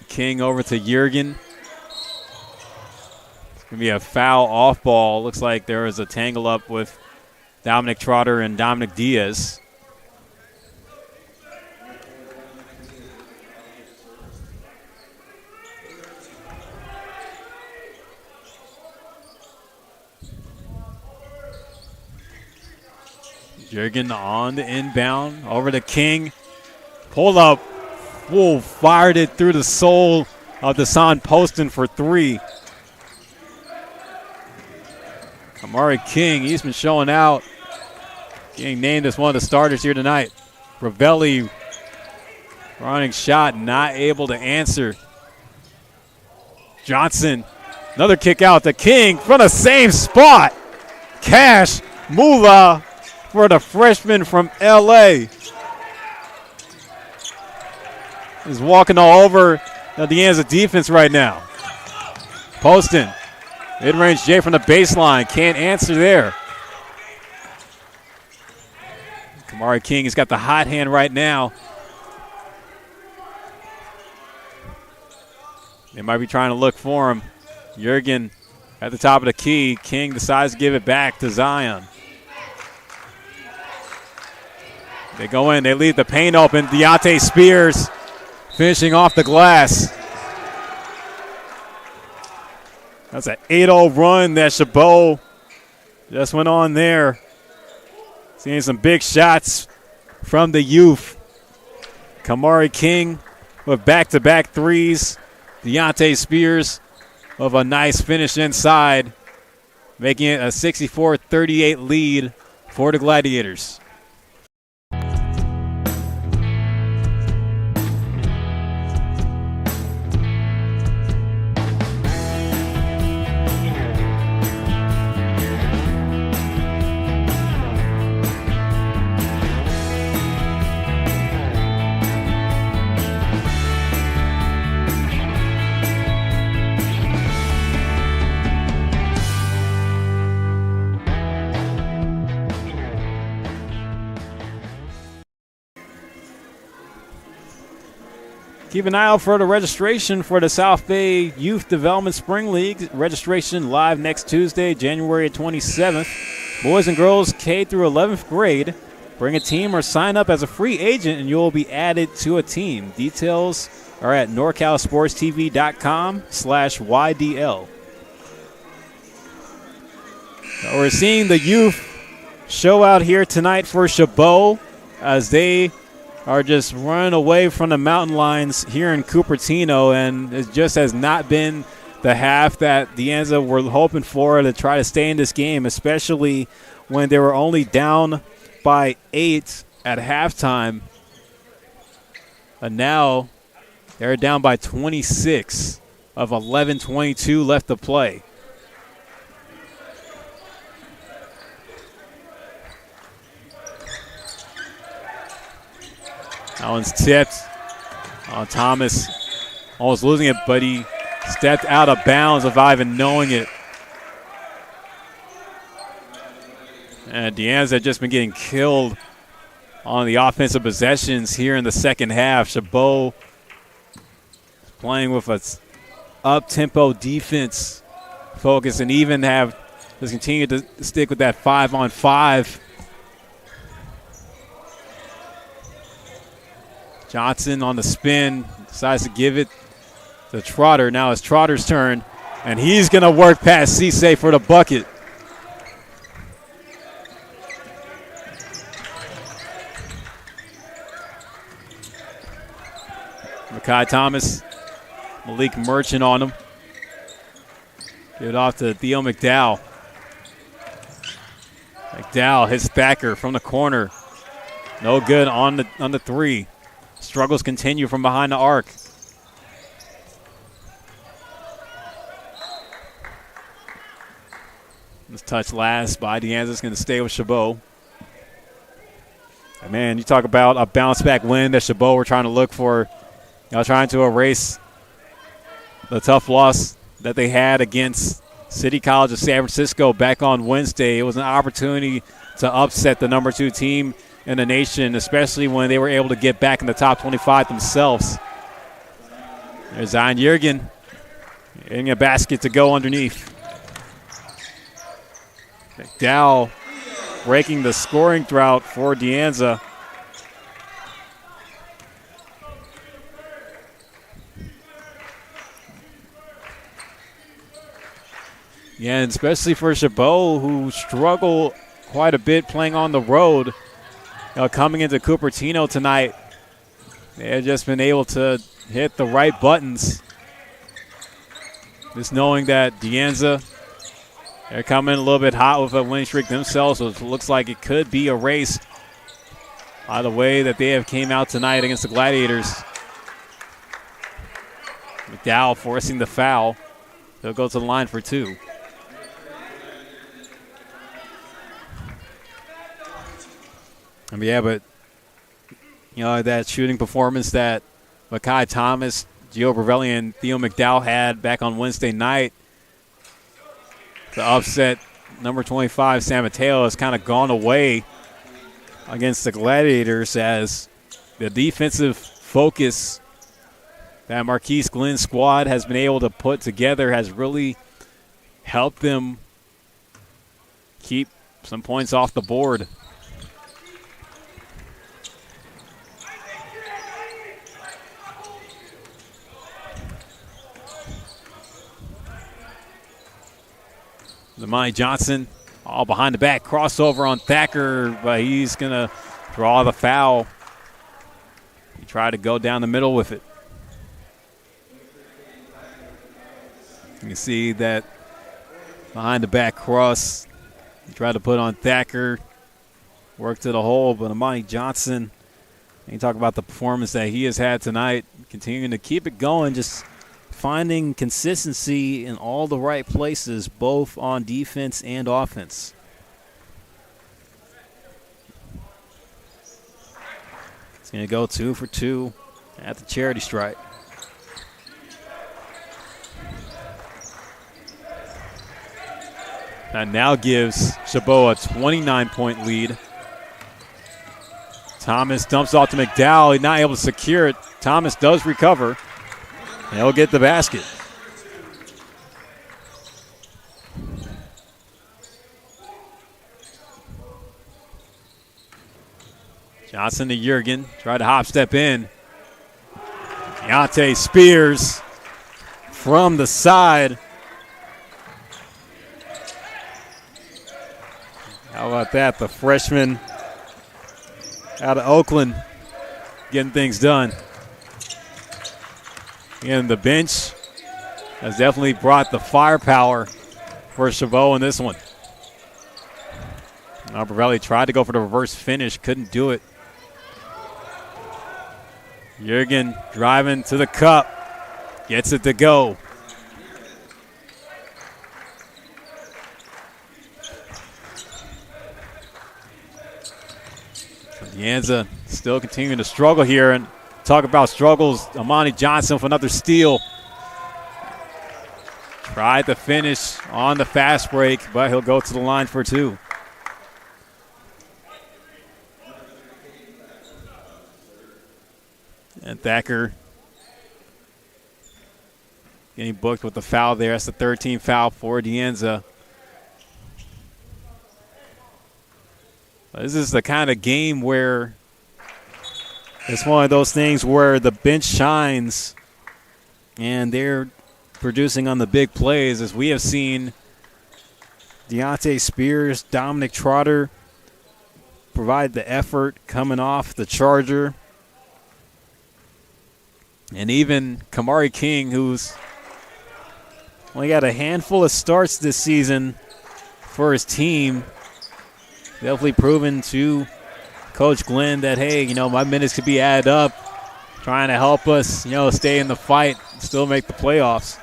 King over to Jurgen. It's going to be a foul off ball. Looks like there was a tangle up with Dominic Trotter and Dominic Diaz. Jurgen on the inbound, over to King. Pull up. Whoa, fired it through the sole of Desan Poston for 3. Amari King, he's been showing out. Getting named as one of the starters here tonight. Ravelli running shot, not able to answer. Johnson, another kick out to King from the same spot. Cash Mula for the freshman from LA. He's walking all over the De Anza defense right now. Poston, mid-range J from the baseline, can't answer there. Kamari King has got the hot hand right now. They might be trying to look for him. Jurgen at the top of the key. King decides to give it back to Zion. They go in, they leave the paint open. Deontay Spears finishing off the glass. That's an 8-0 run that Chabot just went on there. Seeing some big shots from the youth. Kamari King with back-to-back threes. Deontay Spears with a nice finish inside, making it a 64-38 lead for the Gladiators. Keep an eye out for the registration for the South Bay Youth Development Spring League. Registration live next Tuesday, January 27th. Boys and girls K through 11th grade. Bring a team or sign up as a free agent and you'll be added to a team. Details are at norcalsportstv.com/YDL. We're seeing the youth show out here tonight for Chabot as they are just running away from the Mountain Lions here in Cupertino, and it just has not been the half that De Anza were hoping for to try to stay in this game, especially when they were only down by 8 at halftime. And now they're down by 26 of 11:22 left to play. That one's tipped. Thomas almost losing it, but he stepped out of bounds without even knowing it. And Deanza had just been getting killed on the offensive possessions here in the second half. Chabot playing with a up-tempo defense focus and even has continued to stick with that 5-on-5. Johnson on the spin, decides to give it to Trotter. Now it's Trotter's turn, and he's going to work past Cisse for the bucket. Makai Thomas, Malik Merchant on him. Give it off to Theo McDowell. McDowell hits Thacker from the corner. No good on the three. Struggles continue from behind the arc. This touch last by Deanza's going to stay with Chabot. And man, you talk about a bounce back win that Chabot were trying to look for. Trying to erase the tough loss that they had against City College of San Francisco back on Wednesday. It was an opportunity to upset the number 2 team in the nation, especially when they were able to get back in the top 25 themselves. There's Zion Yergin getting a basket to go underneath. McDowell breaking the scoring drought for Deanza. Yeah, and especially for Chabot, who struggled quite a bit playing on the road. Coming into Cupertino tonight, they have just been able to hit the right buttons. Just knowing that Deanza, they're coming a little bit hot with a winning streak themselves, so it looks like it could be erased by the way that they have came out tonight against the Gladiators. McDowell forcing the foul. They'll go to the line for 2. Yeah, but that shooting performance that Makai Thomas, Gio Bravelli, and Theo McDowell had back on Wednesday night to upset number 25 San Mateo has kind of gone away against the Gladiators, as the defensive focus that Marquise Glenn squad has been able to put together has really helped them keep some points off the board. Lamani Johnson, all behind the back, crossover on Thacker, but he's going to draw the foul. He tried to go down the middle with it. You can see that behind the back cross. He tried to put on Thacker, worked to the hole, but Amani Johnson, you talk about the performance that he has had tonight, continuing to keep it going, just finding consistency in all the right places, both on defense and offense. It's going to go 2 for 2 at the charity stripe. That now gives Chabot a 29-point lead. Thomas dumps off to McDowell. He's not able to secure it. Thomas does recover. And he'll get the basket. Johnson to Yergin. Tried to hop step in. Deontay Spears from the side. How about that? The freshman out of Oakland getting things done. And the bench has definitely brought the firepower for Chabot in this one. Alberelli tried to go for the reverse finish, couldn't do it. Jurgen driving to the cup. Gets it to go. Anza still continuing to struggle here, and talk about struggles. Amani Johnson for another steal. Tried to finish on the fast break, but he'll go to the line for two. And Thacker getting booked with the foul there. That's the 13th foul for Anza. This is the kind of game where it's one of those things where the bench shines and they're producing on the big plays, as we have seen Deontay Spears, Dominic Trotter provide the effort coming off the charger. And even Kamari King, who's only got a handful of starts this season for his team, definitely proven to Coach Glenn that, hey, my minutes could be added up, trying to help us, stay in the fight, still make the playoffs.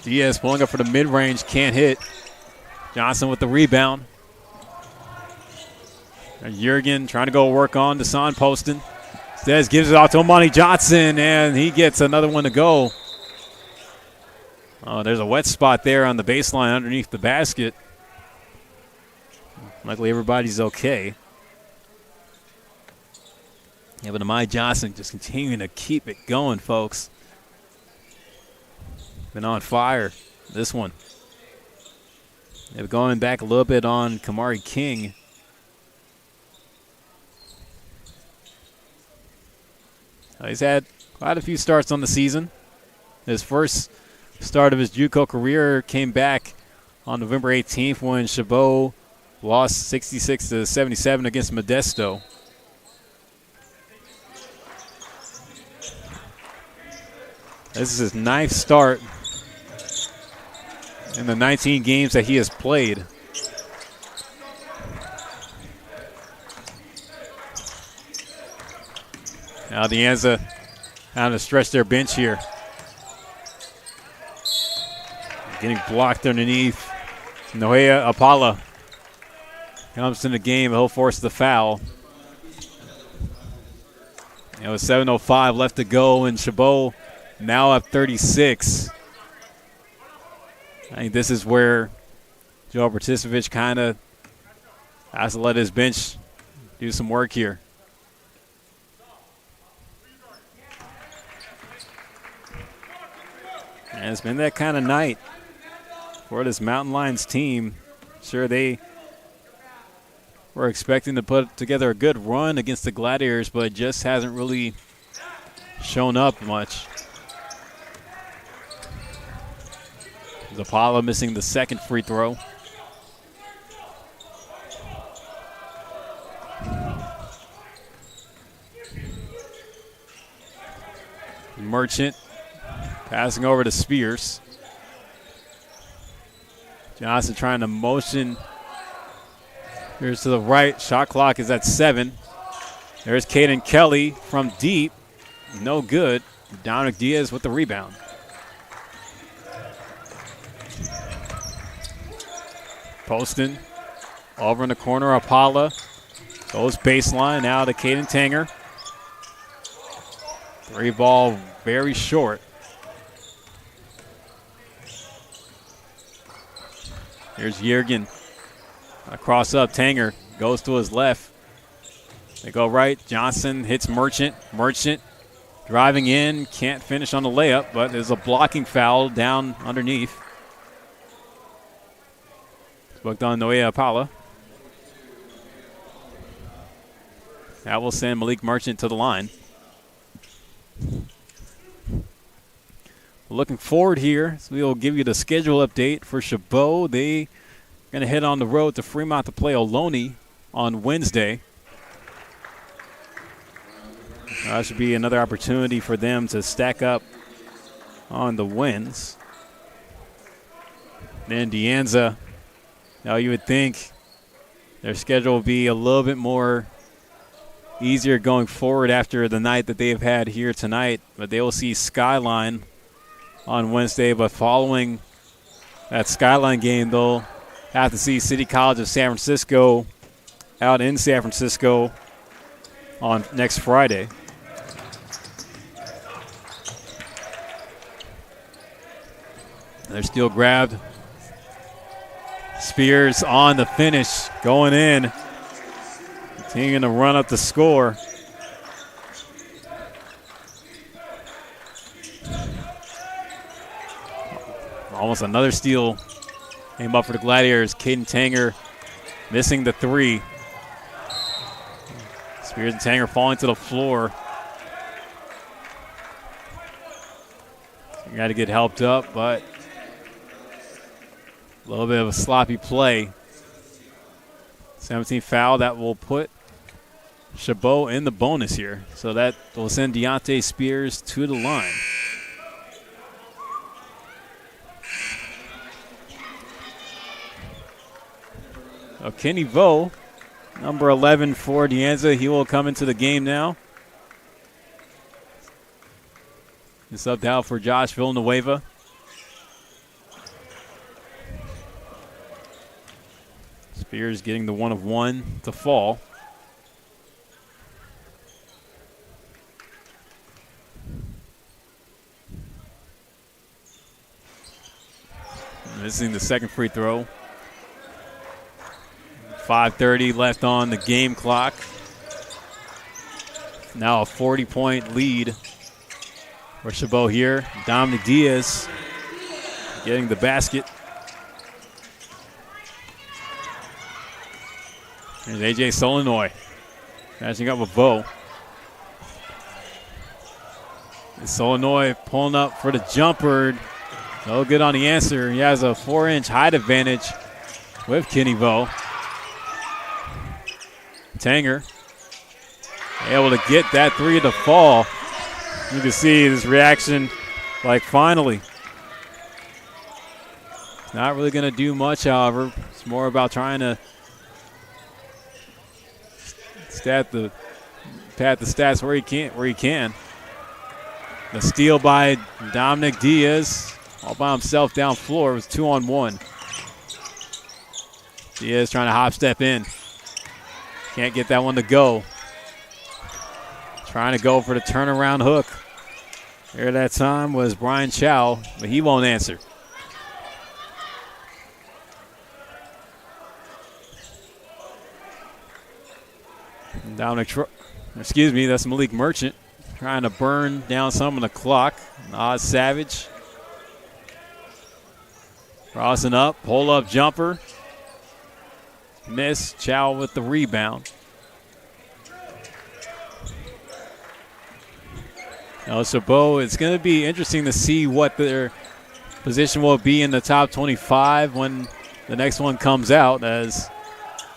Diaz pulling up for the mid-range, can't hit. Johnson with the rebound. Jurgen trying to go work on Deshaun Poston. Dez gives it off to Amani Johnson, and he gets another one to go. Oh, there's a wet spot there on the baseline underneath the basket. Luckily, everybody's okay. Yeah, but Amani Johnson just continuing to keep it going, folks. Been on fire, this one. They're going back a little bit on Kamari King. He's had quite a few starts on the season. His first start of his JUCO career came back on November 18th when Chabot lost 66-77 against Modesto. This is his ninth start in the 19 games that he has played. Now the Anza having to stretch their bench here. Getting blocked underneath. Noea Apala comes in the game. He'll force the foul. With 7:05 left to go, and Chabot now up 36. I think this is where Joe Bertisevich kind of has to let his bench do some work here. And it's been that kind of night for this Mountain Lions team. Sure, they were expecting to put together a good run against the Gladiators, but it just hasn't really shown up much. Zapala missing the second free throw. Merchant passing over to Spears. Johnson trying to motion. Here's to the right. Shot clock is at 7. There's Caden Kelly from deep. No good. Dominic Diaz with the rebound. Poston over in the corner. Apala goes baseline now to Caden Tanger. Three ball very short. Here's Jurgen. Cross up. Tanger goes to his left. They go right. Johnson hits Merchant. Merchant driving in. Can't finish on the layup, but there's a blocking foul down underneath. Booked on Noea Apala. That will send Malik Merchant to the line. Looking forward here, so we will give you the schedule update for Chabot. They going to head on the road to Fremont to play Ohlone on Wednesday. That should be another opportunity for them to stack up on the wins. Then De Anza. Now you would think their schedule will be a little bit more easier going forward after the night that they've had here tonight. But they will see Skyline on Wednesday. But following that Skyline game, they'll have to see City College of San Francisco out in San Francisco on next Friday. They're still grabbed. Spears on the finish, going in. Continuing to run up the score. Almost another steal came up for the Gladiators. Caden Tanger missing the three. Spears and Tanger falling to the floor. You got to get helped up, but a little bit of a sloppy play. 17 foul that will put Chabot in the bonus here. So that will send Deontay Spears to the line. So Kenny Vo, number 11 for De Anza, he will come into the game now. He's subbed out for Josh Villanueva. Spears getting the 1 of 1 to fall. Missing the second free throw. 5:30 left on the game clock. Now a 40-point lead for Chabot here. Dominic Diaz getting the basket. Here's A.J. Solenoy matching up with Vo. Solenoy pulling up for the jumper. No good on the answer. He has a 4-inch height advantage with Kenny Vo. Tanger able to get that three to fall. You can see his reaction, like finally. Not really going to do much, however. It's more about trying to pat the stats where he can. The steal by Dominic Diaz, all by himself down floor. It was 2-on-1. Diaz trying to hop step in. Can't get that one to go. Trying to go for the turnaround hook. There that time was Brian Chow, but he won't answer. That's Malik Merchant trying to burn down some of the clock. Oz Savage crossing up, pull up jumper. Miss. Chow with the rebound. Now Chabot, it's going to be interesting to see what their position will be in the top 25 when the next one comes out, as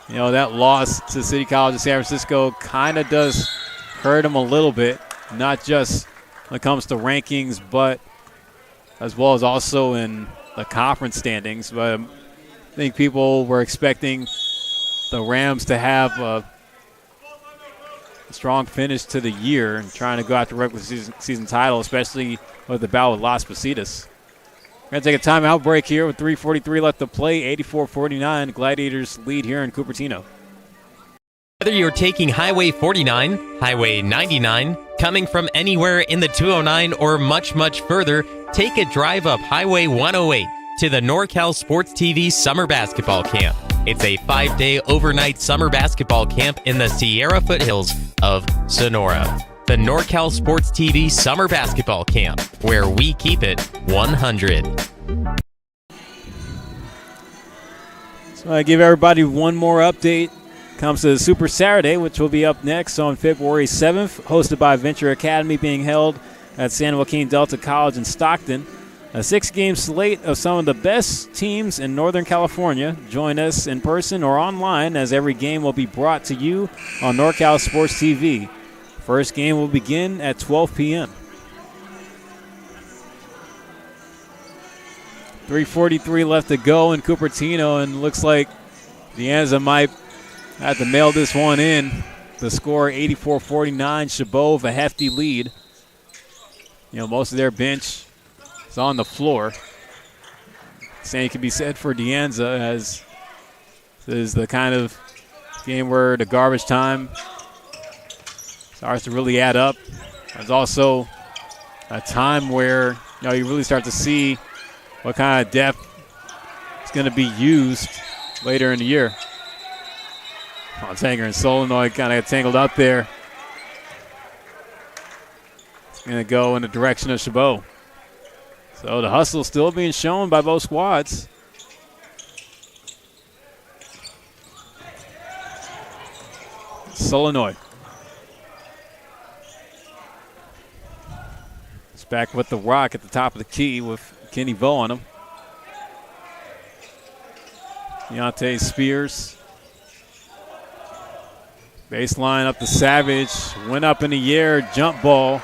you know, that loss to City College of San Francisco kind of does hurt them a little bit, not just when it comes to rankings, but as well as also in the conference standings. But I think people were expecting the Rams to have a strong finish to the year and trying to go after regular season title, especially with the battle with Las Positas. We're going to take a timeout break here with 3:43 left to play. 84-49, Gladiators lead here in Cupertino. Whether you're taking Highway 49, Highway 99, coming from anywhere in the 209 or much, much further, take a drive up Highway 108 to the NorCal Sports TV Summer Basketball Camp. It's a 5-day overnight summer basketball camp in the Sierra foothills of Sonora. The NorCal Sports TV Summer Basketball Camp, where we keep it 100. So I give everybody one more update. Comes to the Super Saturday, which will be up next on February 7th, hosted by Venture Academy, being held at San Joaquin Delta College in Stockton. A 6-game slate of some of the best teams in Northern California. Join us in person or online, as every game will be brought to you on NorCal Sports TV. First game will begin at 12 p.m. 3:43 left to go in Cupertino, and looks like De Anza might Had to mail this one in. The score 84-49. Chabot with a hefty lead. You know, most of their bench is on the floor. Same can be said for De Anza, as this is the kind of game where the garbage time starts to really add up. There's also a time where, you know, you really start to see what kind of depth is going to be used later in the year. Tanger and Solenoid kind of got tangled up there. It's going to go in the direction of Chabot. So the hustle still being shown by both squads. Solenoid. It's back with the rock at the top of the key with Kenny Vo on him. Deontay Spears. Baseline up to Savage. Went up in the air. Jump ball.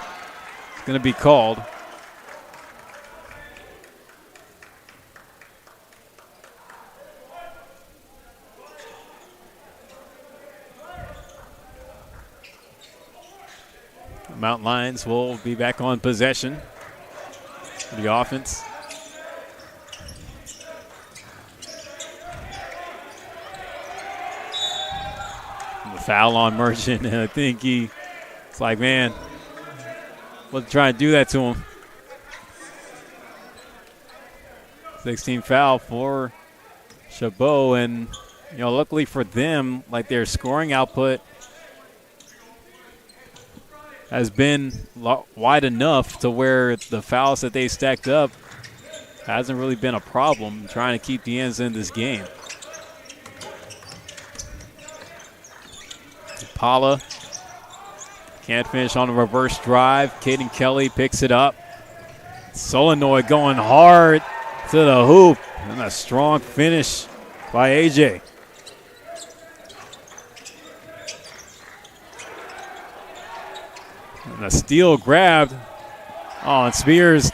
It's going to be called. Mountain Lions will be back on possession for the offense. The foul on Merchant, and I think it's like, man, let's try and do that to him. 16 foul for Chabot, and you know, luckily for them, like their scoring output has been wide enough to where the fouls that they stacked up hasn't really been a problem trying to keep De Anza in this game. Paula can't finish on a reverse drive. Caden Kelly picks it up. Solenoid going hard to the hoop, and a strong finish by AJ. And a steal grabbed. Oh, and Spears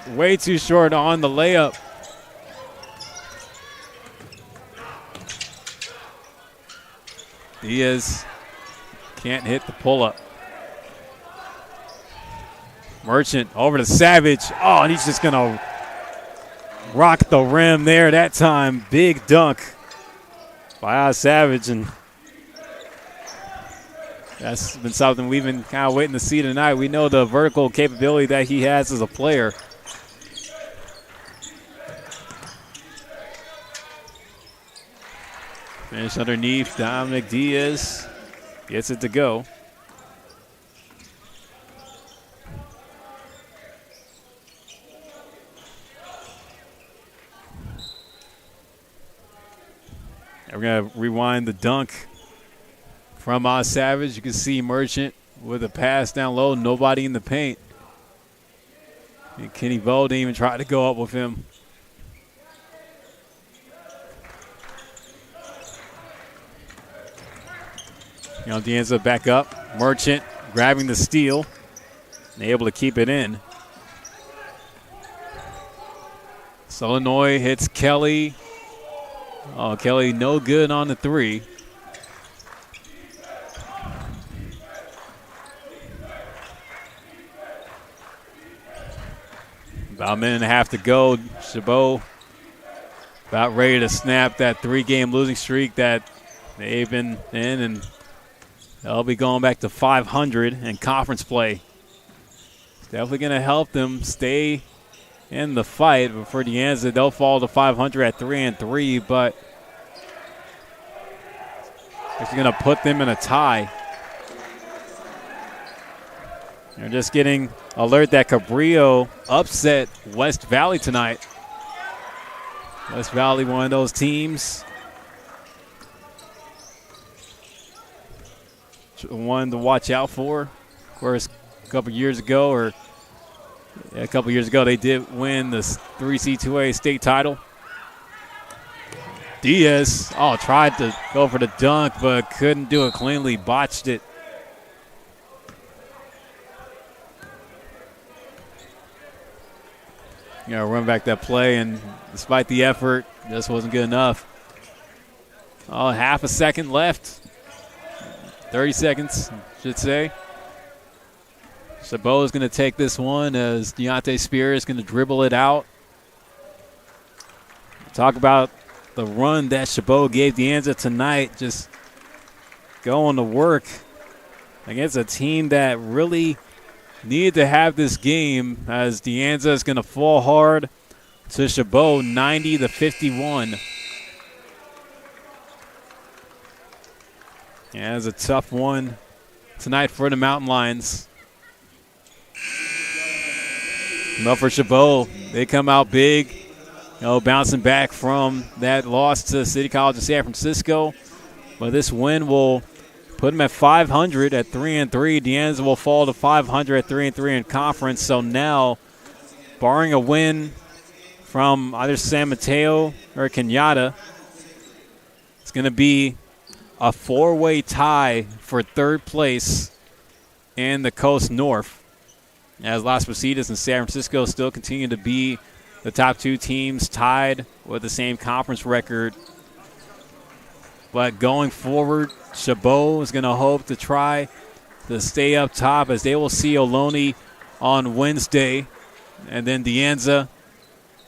way too short on the layup. Diaz can't hit the pull-up. Merchant over to Savage. Oh, and he's just going to rock the rim there that time. Big dunk by Savage, and that's been something we've been kind of waiting to see tonight. We know the vertical capability that he has as a player. Finish underneath. Dominic Diaz gets it to go. And we're going to rewind the dunk from Savage. You can see Merchant with a pass down low, nobody in the paint. And Kenny Vo didn't even try to go up with him. You know, De Anza back up. Merchant grabbing the steal and able to keep it in. Solenoid hits Kelly. Oh, Kelly no good on the three. About a minute and a half to go. Chabot about ready to snap that three-game losing streak that they've been in, and they'll be going back to 500 in conference play. It's definitely going to help them stay in the fight. But for De Anza, they'll fall to 500 at 3-3, but it's going to put them in a tie. They're just getting alert that Cabrillo upset West Valley tonight. West Valley, one of those teams. One to watch out for. Of course, a couple years ago, they did win the 3C2A state title. Diaz, tried to go for the dunk, but couldn't do it cleanly, botched it. Run back that play, and despite the effort, just wasn't good enough. half a second left. 30 seconds, should say. Chabot is going to take this one as Deontay Spear is going to dribble it out. Talk about the run that Chabot gave De Anza tonight, just going to work against a team that really needed to have this game, as De Anza is going to fall hard to Chabot, 90-51. Yeah, it's a tough one tonight for the Mountain Lions. But for Chabot, they come out big, bouncing back from that loss to City College of San Francisco. But this win will put them at 500 at 3-3. De Anza will fall to 500 at 3-3 in conference. So now, barring a win from either San Mateo or Kenyatta, it's going to be a four-way tie for third place in the Coast North, as Las Positas and San Francisco still continue to be the top two teams tied with the same conference record. But going forward, Chabot is going to hope to try to stay up top, as they will see Ohlone on Wednesday. And then De Anza,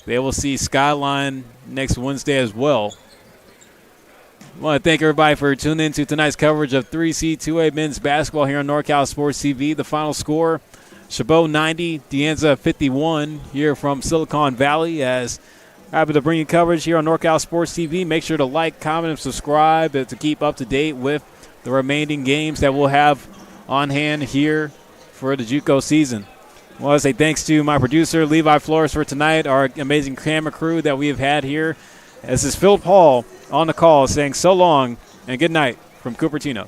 they will see Skyline next Wednesday as well. I want to thank everybody for tuning in to tonight's coverage of 3C2A men's basketball here on NorCal Sports TV. The final score, Chabot 90, De Anza 51 here from Silicon Valley. As happy to bring you coverage here on NorCal Sports TV. Make sure to like, comment, and subscribe to keep up to date with the remaining games that we'll have on hand here for the JUCO season. I want to say thanks to my producer, Levi Flores, for tonight, our amazing camera crew that we have had here. This is Philip Hall on the call saying so long and good night from Cupertino.